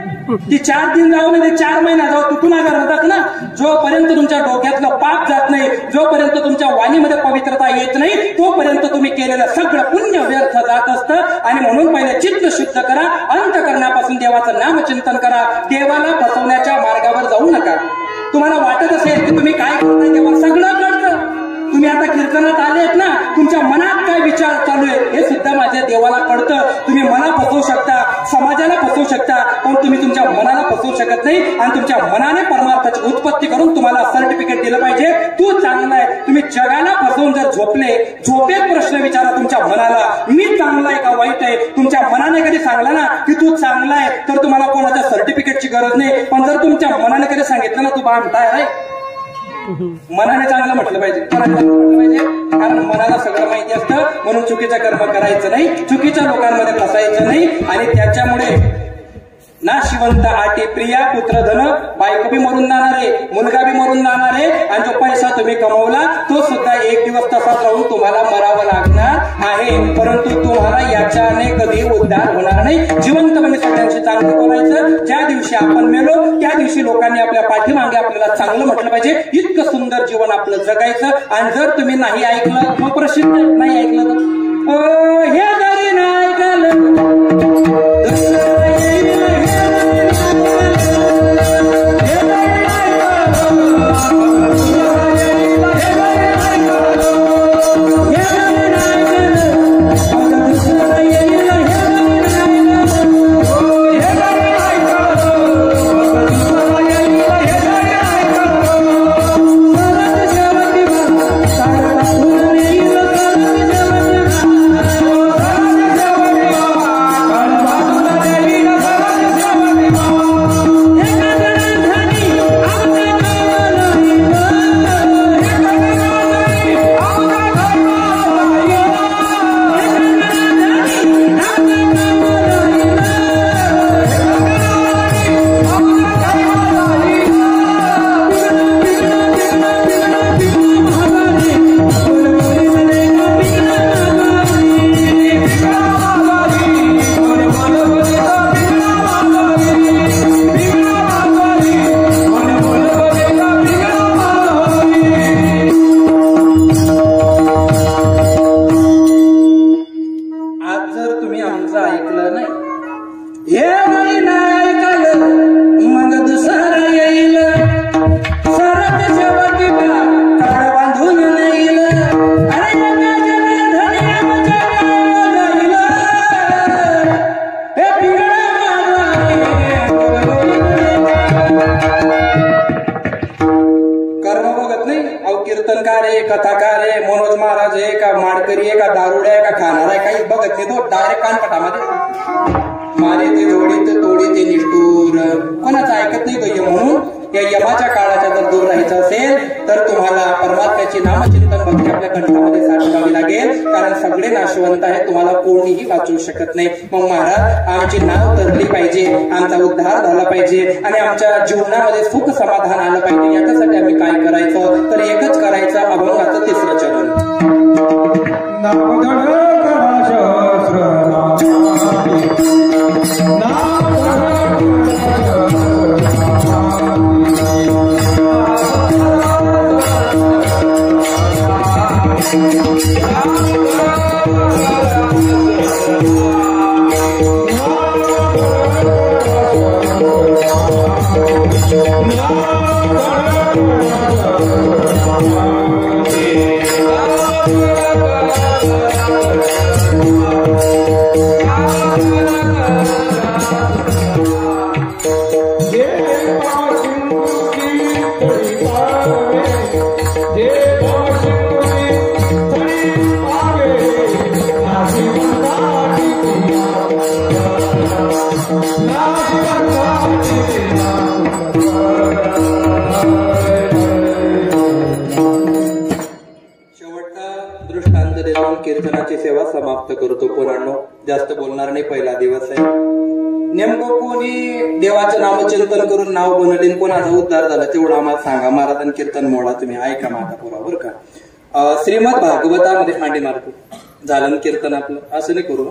S1: ती 4 दिन जाऊ नये 4 महिना जाऊ तू तुला करतात ना. जोपर्यंत तुमच्या डोक्यातलं पाप जात नाही जोपर्यंत तुमच्या वाणीमध्ये पवित्रता येत नाही तोपर्यंत तुम्ही केलेलं सगळं पुण्य व्यर्थ जात असतं. आणि म्हणून पहिले चित्त शुद्ध करा अंतःकरणापासून देवाचं नामचिंतन करा. देवाला फसवण्याच्या मार्गावर जाऊ नका. तुम्हाला वाटत असेल की तुम्ही काय करताय तेव्हा सगळं कळतं. तुम्ही आता कीर्तनात आलेत ना तुमच्या मनात काय विचार चालू आहे हे सुद्धा माझ्या देवाला कळतं. तुम्ही मला फसवू शकता समाजाला फसवू शकता पण तुम्ही तुमच्या मनाला फसवू शकत नाही. आणि तुमच्या मनाने परमार्थाची उत्पत्ती करून तुम्हाला सर्टिफिकेट दिलं पाहिजे तू चांगला आहे. तुम्ही जगाला फसवून जर झोपेत प्रश्न विचारा तुमच्या मनाला मी चांगला आहे का वाईट आहे. तुमच्या मनाने कधी सांगला ना की तू चांगला आहे तर तुम्हाला कोणाच्या सर्टिफिकेटची गरज नाही. पण जर तुमच्या मनाने कधी सांगितलं ना तू बांधताय आहे मनाने चांगलं म्हटलं पाहिजे कारण मनाला सगळं माहिती असतं. म्हणून चुकीचं कर्म करायचं नाही चुकीच्या लोकांमध्ये फसायचं नाही. आणि त्याच्यामुळे नाशिवंत आटी प्रिया पुत्र धन बायको बी मरून जाणार आहे मुलगा बी मरून जाणार आहे आणि जो पैसा तुम्ही कमवला तो सुद्धा एक दिवस तसाच राहून तुम्हाला मरावं लागणार आहे. परंतु तुम्हाला याच्याने कधी उद्धार होणार नाही. जिवंतपणे सगळ्यांशी चांगलं बोलायचं. ज्या दिवशी आपण मेलो त्या दिवशी लोकांनी आपल्या पाठीमागे आपल्याला चांगलं म्हटलं पाहिजे. इतकं सुंदर जीवन आपलं जगायचं. आणि जर तुम्ही नाही ऐकलं मग प्रसिद्ध नाही ऐकलं तर हे जरी नाही ऐकलं कीर्तनकार आहे कथाकार आहे मनोज महाराज आहे का माडकरी आहे का दारुडे आहे का खाणार आहे काही बघत नाही तो डायरेक्ट कानपटामध्ये मारे ते जोडीत तोडी ते निष्ठूर कोणाचं ऐकत नाही तो म्हणून या यमाच्या काळाच्या जर दूर राहायचं असेल तर तुम्हाला परमात्म्याची नामचिंतन भक्ती आपल्या कंठामध्ये साठवावी लागेल कारण सगळे नाशवंत आहे तुम्हाला कोणीही वाचवू शकत नाही मग महाराज आमची नाव तरली पाहिजे आमचा उद्धार झाला पाहिजे आणि आमच्या जीवनामध्ये सुख समाधान आलं पाहिजे याच्यासाठी आम्ही काय करायचं तर एकच करायचं अभंगाचं तिसरं चरण कीर्तनाची सेवा समाप्त करतो पोरांनो जास्त बोलणार नाही पहिला दिवस आहे नेमकं कोणी देवाचं नामचिंतन करून नाव बनवले कोणाचा उद्धार झाला तेवढं आम्हाला सांगा महाराज कीर्तन मोडा तुम्ही ऐका माझा बरोबर का श्रीमद भागवतामध्ये मांडी मारतो झालं कीर्तन आपलं असं नाही करू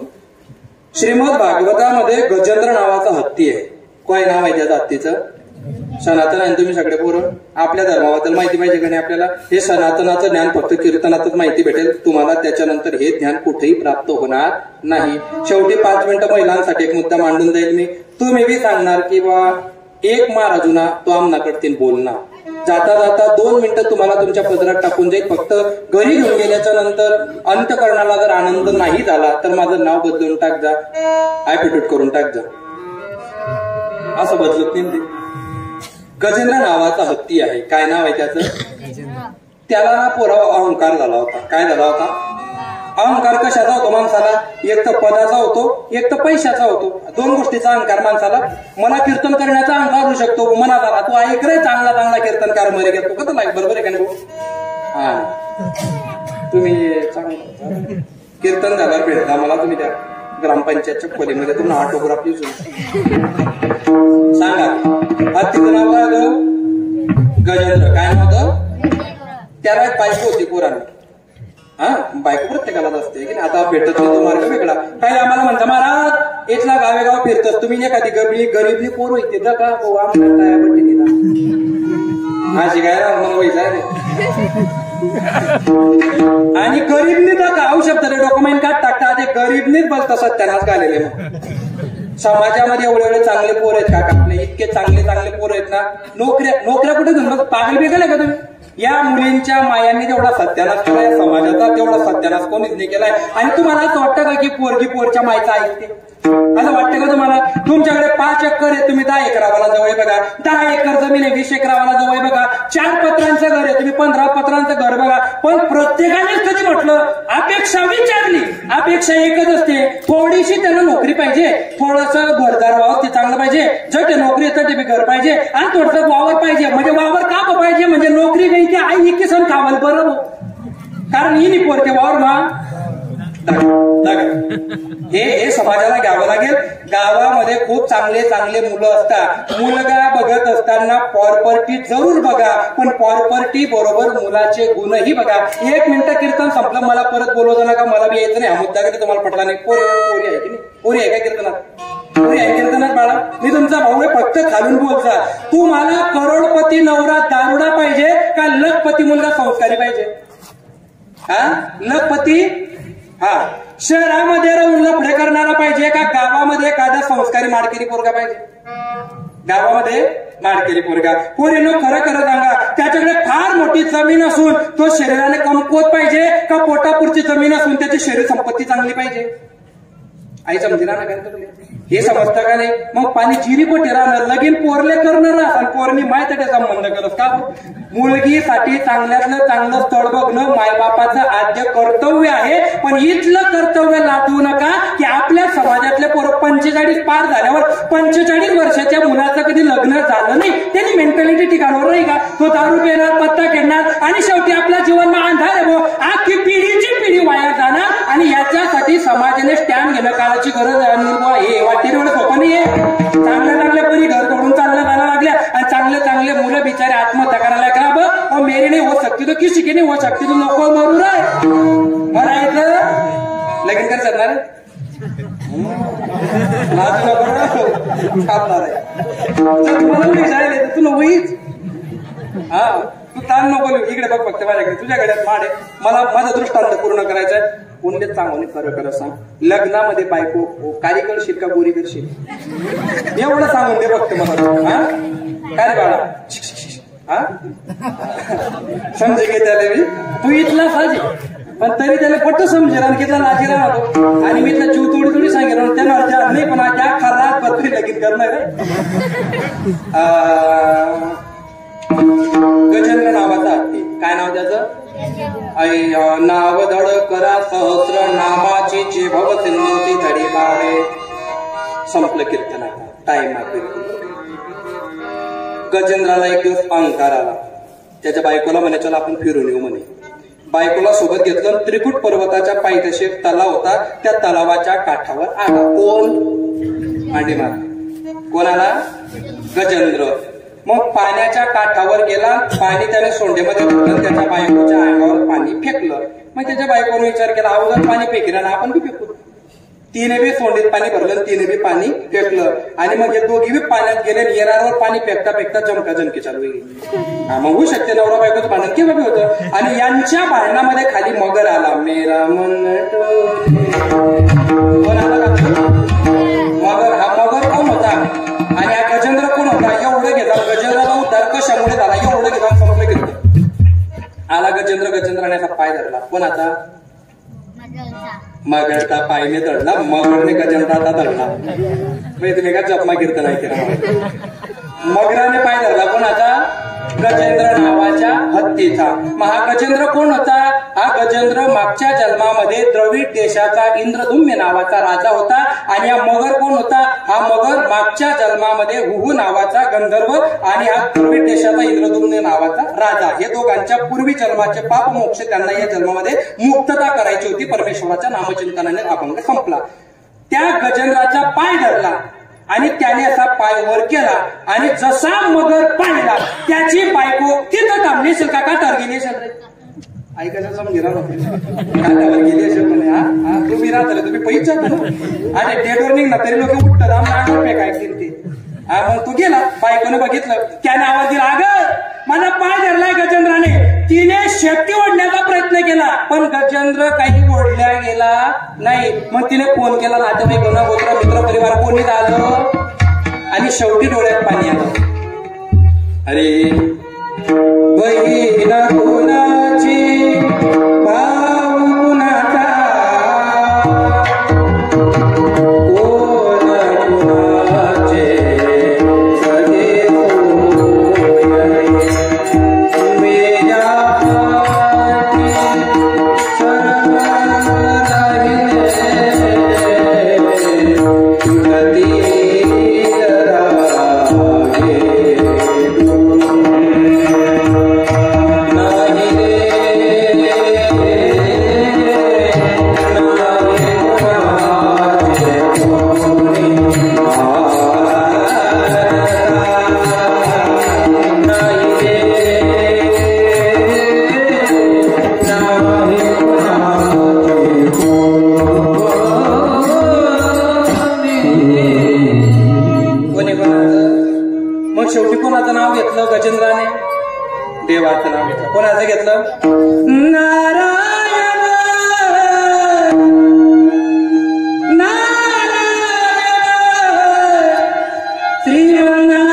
S1: श्रीमद भागवतामध्ये गजेंद्र नावाचा हत्ती आहे काय नाव आहे त्या हत्तीचं सनातन आहे तुम्ही सगळे पोरं आपल्या धर्माबद्दल माहिती पाहिजे का नाही आपल्याला हे सनातनाचं ज्ञान फक्त कीर्तनातच माहिती भेटेल तुम्हाला त्याच्यानंतर हे ज्ञान कुठेही प्राप्त होणार नाही शेवटी 5 मिनिटं महिलांसाठी एक मुद्दा मांडून जाईल मी तुम्ही बी सांगणार की बा एक मार अजुना तो आमनाकडतीन बोलणार जाता जाता 2 मिनिटं तुम्हाला तुमच्या पदरात टाकून जाईल फक्त घरी घेऊन गेल्याच्या नंतर अंतकरणाला जर आनंद नाही झाला तर माझं नाव बदलून टाक जा ऍटिट्यूड करून टाक जा असं बदलत नाही गजेंद्र नावाचा हत्ती आहे काय नाव आहे त्याचं त्याला ना पुरावा अहंकार झाला होता काय झाला होता अहंकार कशाचा होतो माणसाला एक तर पदाचा होतो एक तर पैशाचा होतो 2 गोष्टीचा अहंकार माणसाला मला कीर्तन करण्याचा अहंकार होऊ शकतो मनात आला तू ऐक रे चांगला चांगला कीर्तनकार मरे घेतो कसं लाईक बरोबर आहे का नाही हा तुम्ही चांगलं कीर्तन झाल्यावर भेटता मला तुम्ही त्या ग्रामपंचायतच्या खोलीमध्ये तुम्ही ऑटोग्राफी सांगा हत्तीचं नाव काय होतं गजेंद्र काय नाव होतं त्याला एक बायको होती पोरांना हा बायको प्रत्येकालाच असते की आता भेटत नाही तो मार्ग वेगळा काय आम्हाला म्हणता महाराज इथला गावेगाव फिरतच तुम्ही एखादी गरीबनी पोर होते का आम्हाला हा शिकायला मला पैसा आहे आणि गरीबनी का औषध डॉक्युमेंट कार्ड टाकता ते गरीबनीच बसतं सत्यानाश घालेले मग समाजामध्ये एवढे चांगले पोर आहेत का आपले इतके चांगले चांगले पोर आहेत ना नोकऱ्या कुठे घेऊन बस पागल बिगल आहे का तुम्ही या मुलींच्या मायांनी जेवढा सत्यानाश केलाय समाजाचा तेवढा सत्यानाश कोणीच नाही केलाय आणि तुम्हाला असं वाटतं का की पोरगी पोरच्या मायचा ऐकते असं वाटतं का तुम्हाला तुमच्याकडे 5 एकर आहे तुम्ही 10 एकरावाला जवळ बघा 10 एकर जमीन आहे 20 एकरावाला जवळ बघा 4 पत्रांचं घर आहे तुम्ही 15 पत्रांचं घर बघा पण प्रत्येकानेच कधी म्हटलं अपेक्षा विचारली अपेक्षा एकच असते थोडीशी त्यांना नोकरी पाहिजे थोडंसं घरदार व्हावं ते चांगलं पाहिजे जर ते नोकरी येतं ते बी घर पाहिजे आणि थोडंसं वावर पाहिजे म्हणजे वावर का पाहिजे म्हणजे नोकरी नाही ते आई इतके सण खावाल बरं कारण ही नाही पोरते वावर मा हे समाजाला घ्यावं लागेल गावामध्ये खूप चांगले चांगले मुलं असतात मुलगा बघत असताना प्रॉपर्टी जरूर बघा पण प्रॉपर्टी बरोबर मुलाचे गुणही बघा 1 मिनिट कीर्तन संपलं मला परत बोलवतो नका मला बी यायचं नाही हा मुद्दा कधी तुम्हाला पटला नाही पोरी आहे की नाही पोरी आहे का कीर्तनात पोरी आहे कीर्तनात बाळा मी तुमचा भाऊ आहे फक्त खालून बोलता तू मला करोडपती नवरा दारुडा पाहिजे का लखपती मुलगा संस्कारी पाहिजे हा लखपती हा शहरामध्ये राहून लफडे करणारा पाहिजे का गावामध्ये एखादा संस्कारी माडकेरी पोरगा पाहिजे गावामध्ये माडकेरी पोरगा पोरीनो खरं खरं सांगा त्याच्याकडे फार मोठी जमीन असून तो शरीराने कमकुवत पाहिजे का पोटापुरची जमीन असून त्याची शरीर संपत्ती चांगली पाहिजे आई समजे ना काय हे समजतं का नाही. मग पाणी जिरी पोटे राहणार लगीन पोरले करणार आणि पोरनी माहिती संबंध करत का. मुलगीसाठी चांगल्यातलं चांगलं स्थळ बघणं मायबापाचं आद्य कर्तव्य आहे. पण इथलं कर्तव्य लादू नका की आपल्या समाजातले पोरं 45 पार झाल्यावर 45 वर्षाच्या मुलाचं कधी लग्न झालं नाही त्यांनी मेंटॅलिटी ठिकाणावर नाही का. तो दारू पिणार पत्ता खेळणार आणि शेवटी आपल्या जीवनमा अंधार आहे. आखी पिढीची पिढी वाया जाणार आणि याच्यासाठी समाजाने स्टँड घेणं काळाची गरज आहे. हे वाटेल एवढं सोपं नाहीये. चांगल्या चांगल्या परी घर तोडून चाललं जायला लागल्या आणि चांगले चांगले मुलं बिचारे आत्महत्या करायला करा बघ. मेरी नाही हो सकती तो किसी की नाही हो सकती तू नको मरू रे. मरायचं लगीन कर चालणार तुम्हाला विचारायला तू नकोच. हा तू ताण नको इकडे बघ फक्त माझ्याकडे तुझ्याकडे माड आहे. मला माझा दृष्टांत पूर्ण करायचा आहे. पुण्य चांगलं खरं खरं सांग लग्नामध्ये बायको कारी करशील का गोरी करशील एवढं सांगून दे फक्त मला. हा काय रे बाळा हा समजे घे त्याला मी तू इथला साजे पण तरी त्याला पट्ट समजेल आणि कितला लाजीला राहतो. आणि मी त्याला जीव थोडी थोडी सांगेल त्यांना नाही पण त्या खराब पत्री लगीन करणार गजेंद्र नावाचा हत्ती. काय नाव त्याचं नाव धड करा सहस्र नामाची जे भव सिंधूची धडी बाळे. संपलं कीर्तन आहे टाइम आहे. गजेंद्राला एक दिवस अहंकार आला. त्याच्या बायकोला म्हणे चला आपण फिरून येऊ म्हणे. बायकोला सोबत घेतलं. त्रिकुट पर्वताच्या पायथ्याशी एक तलाव होता. त्या तलावाच्या काठावर आला कोण अंडी मार. कोण आला गजेंद्र. मग पाण्याच्या काठावर गेला. पाणी त्याने सोंडेमध्ये घातलं. त्याच्या बायकोच्या अंगावर पाणी फेकलं. मग त्याच्या बायकोने विचार केला अवघड पाणी फेकलं ना आपण बी फेकू. तिने बी सोंडीत पाणी भरलं तिने बी पाणी फेकलं. आणि मग हे दोघी बी पाण्यात गेले. येरावर पाणी फेकता फेकता जमका जमकी चालू गेली. मग होऊ शकते नवरा बायकोचं भांडण केव्हा बी होतं. आणि यांच्या भांडणामध्ये खाली मगर आला. मेरा मन कोण आला का मगर. हा मगर कोण होता आणि हा गजेंद्र कोण होता. एवढं घेतात गजेंद्राला उद्धार कशामुळे झाला एवढं घेतात समजलं घेतलं. आला गजेंद्र. गजेंद्राने असा पाय धरला. पण आता मगरचा पायने धरला. मगरने गजेंद्राचा धरला. म्हणजे तुम्ही का जपमा कीर्तन आहे केला. मगराने पाय धरला. पण आता गजेंद्र नावाच्या हत्तीचा. मग हा गजेंद्र कोण होता. हा गजेंद्र मागच्या जन्मामध्ये द्रविड देशाचा इंद्रदुम्य नावाचा राजा होता. आणि हा मगर कोण होता. हा मगर मागच्या जन्मामध्ये हुहू नावाचा गंधर्व आणि हा द्रविड देशाचा इंद्रदुम्य नावाचा राजा. हे दोघांच्या पूर्वी जन्माचे पाप मोक्ष त्यांना या जन्मामध्ये मुक्तता करायची होती. परमेश्वराच्या नामचिंतनाने अभंग संपला. त्या गजेंद्राचा पाय धरला आणि त्याने असा पाय वर केला आणि जसा मगर पाहिला त्याची बायको तिथं थांबली असेल का तर गेली असेल. ऐकायचं समजे काटावर गेली असेल म्हणे. हा तुम्ही राहता तुम्ही पैसे जाता ना. अरे डेडवर निघ ना तरी लोक उठतात आम्हाला फेकायचे ते. मग तू गेला. बायकोने बघितलं. त्याने आवाज दिला अगं माझा पाय धरलाय गजेंद्राने. तिने शेपटी ओढण्याचा प्रयत्न केला पण गजेंद्र काही ओढल्या गेला नाही. मग तिने फोन केला नातेवाईकांना गोत्र मित्र परिवार कोणी झालं आणि शेवटी डोळ्यात पाणी आलं. अरे बहीण कोणाची भाव कुणाचा गजेंद्राने देवाचं नाव घेतलं. कोणाचं घेतलं नारायण नारायण श्रीनारायण.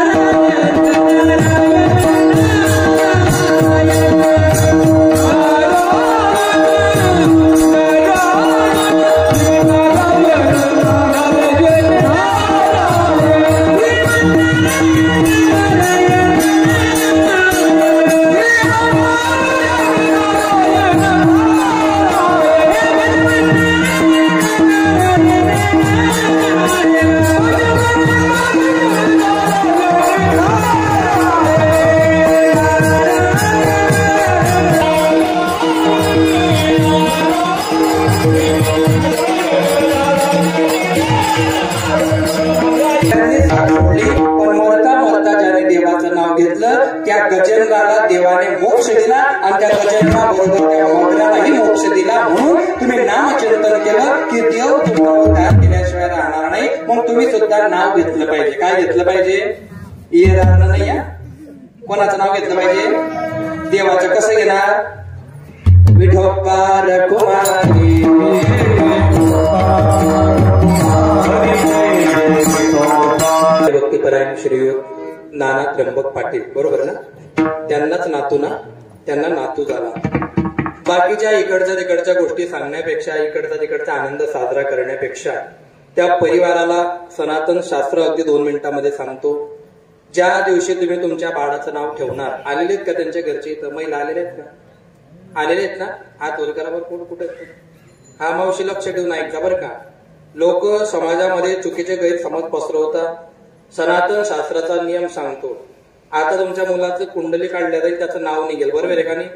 S1: मोक्ष दिला आणि त्या गजेंद्रा बरोबर त्या मंत्र्यालाही मोक्ष दिला. म्हणून तुम्ही नामचिंतन केलं की देव तुम्हाला उद्धार केल्याशिवाय राहणार नाही. मग तुम्ही सुद्धा नाव घेतलं पाहिजे. काय घेतलं पाहिजे? ये राहणार नाही. या कोणाचं नाव घेतलं पाहिजे? देवाचं. कसं घेणार? विठोबा रखुमाई भक्तिपरायण श्रीयुत नाना त्र्यंबक पाटील, बरोबर ना? त्यांनाच नातू ना, त्यांना नातू झाला. बाकीच्या इकडच्या तिकडच्या गोष्टी सांगण्यापेक्षा, इकडचा तिकडचा आनंद साजरा करण्यापेक्षा त्या परिवाराला सनातन शास्त्र अगदी 2 मिनिटांमध्ये सांगतो. ज्या दिवशी तुम्ही तुमच्या बाळाचं नाव ठेवणार, आलेले आहेत का त्यांच्या घरचे? इथं महिला आलेले आहेत का? आलेले आहेत ना? हात वर करा बरं. कुठे? हा मावशी लक्ष ठेवून ऐका बरं का. लोक समाजामध्ये चुकीचे गैरसमज पसरवतात. सनातन शास्त्राचा नियम सांगतो. आता तुमच्या मुलाचं कुंडली काढल्या जाईल, त्याचं नाव निघेल, बरोबर आहे का नाही?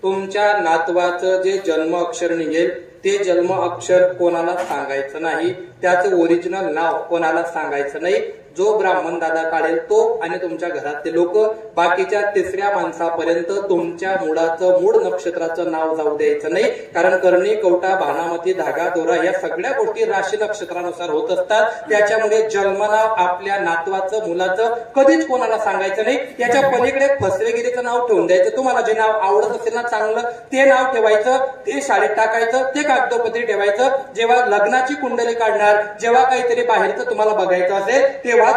S1: तुमच्या नातवाचं जे जन्म अक्षर निघेल ते जन्म अक्षर कोणाला सांगायचं नाही. त्याचं ओरिजिनल नाव कोणाला सांगायचं नाही. जो ब्राह्मण दादा काढेल तो आणि तुमच्या घरातले लोक, बाकीच्या तिसऱ्या माणसापर्यंत तुमच्या मुलाचं मूळ नक्षत्राचं नाव जाऊ द्यायचं नाही. कारण करणी, कवटा, भानामती, धागा, दोरा या सगळ्या गोष्टी राशी नक्षत्रानुसार होत असतात. त्याच्यामुळे जन्मनाव आपल्या नातवाचं, मुलाचं कधीच कोणाला सांगायचं नाही. त्याच्या पलीकडे फसवेगिरीचं नाव ठेवून द्यायचं. तुम्हाला जे नाव आवडत असेल ना चांगलं ते नाव ठेवायचं, ते शाळेत टाकायचं, ते कागदोपत्री ठेवायचं. जेव्हा लग्नाची कुंडली काढणार, जेव्हा काहीतरी बाहेरचं तुम्हाला बघायचं असेल तेव्हा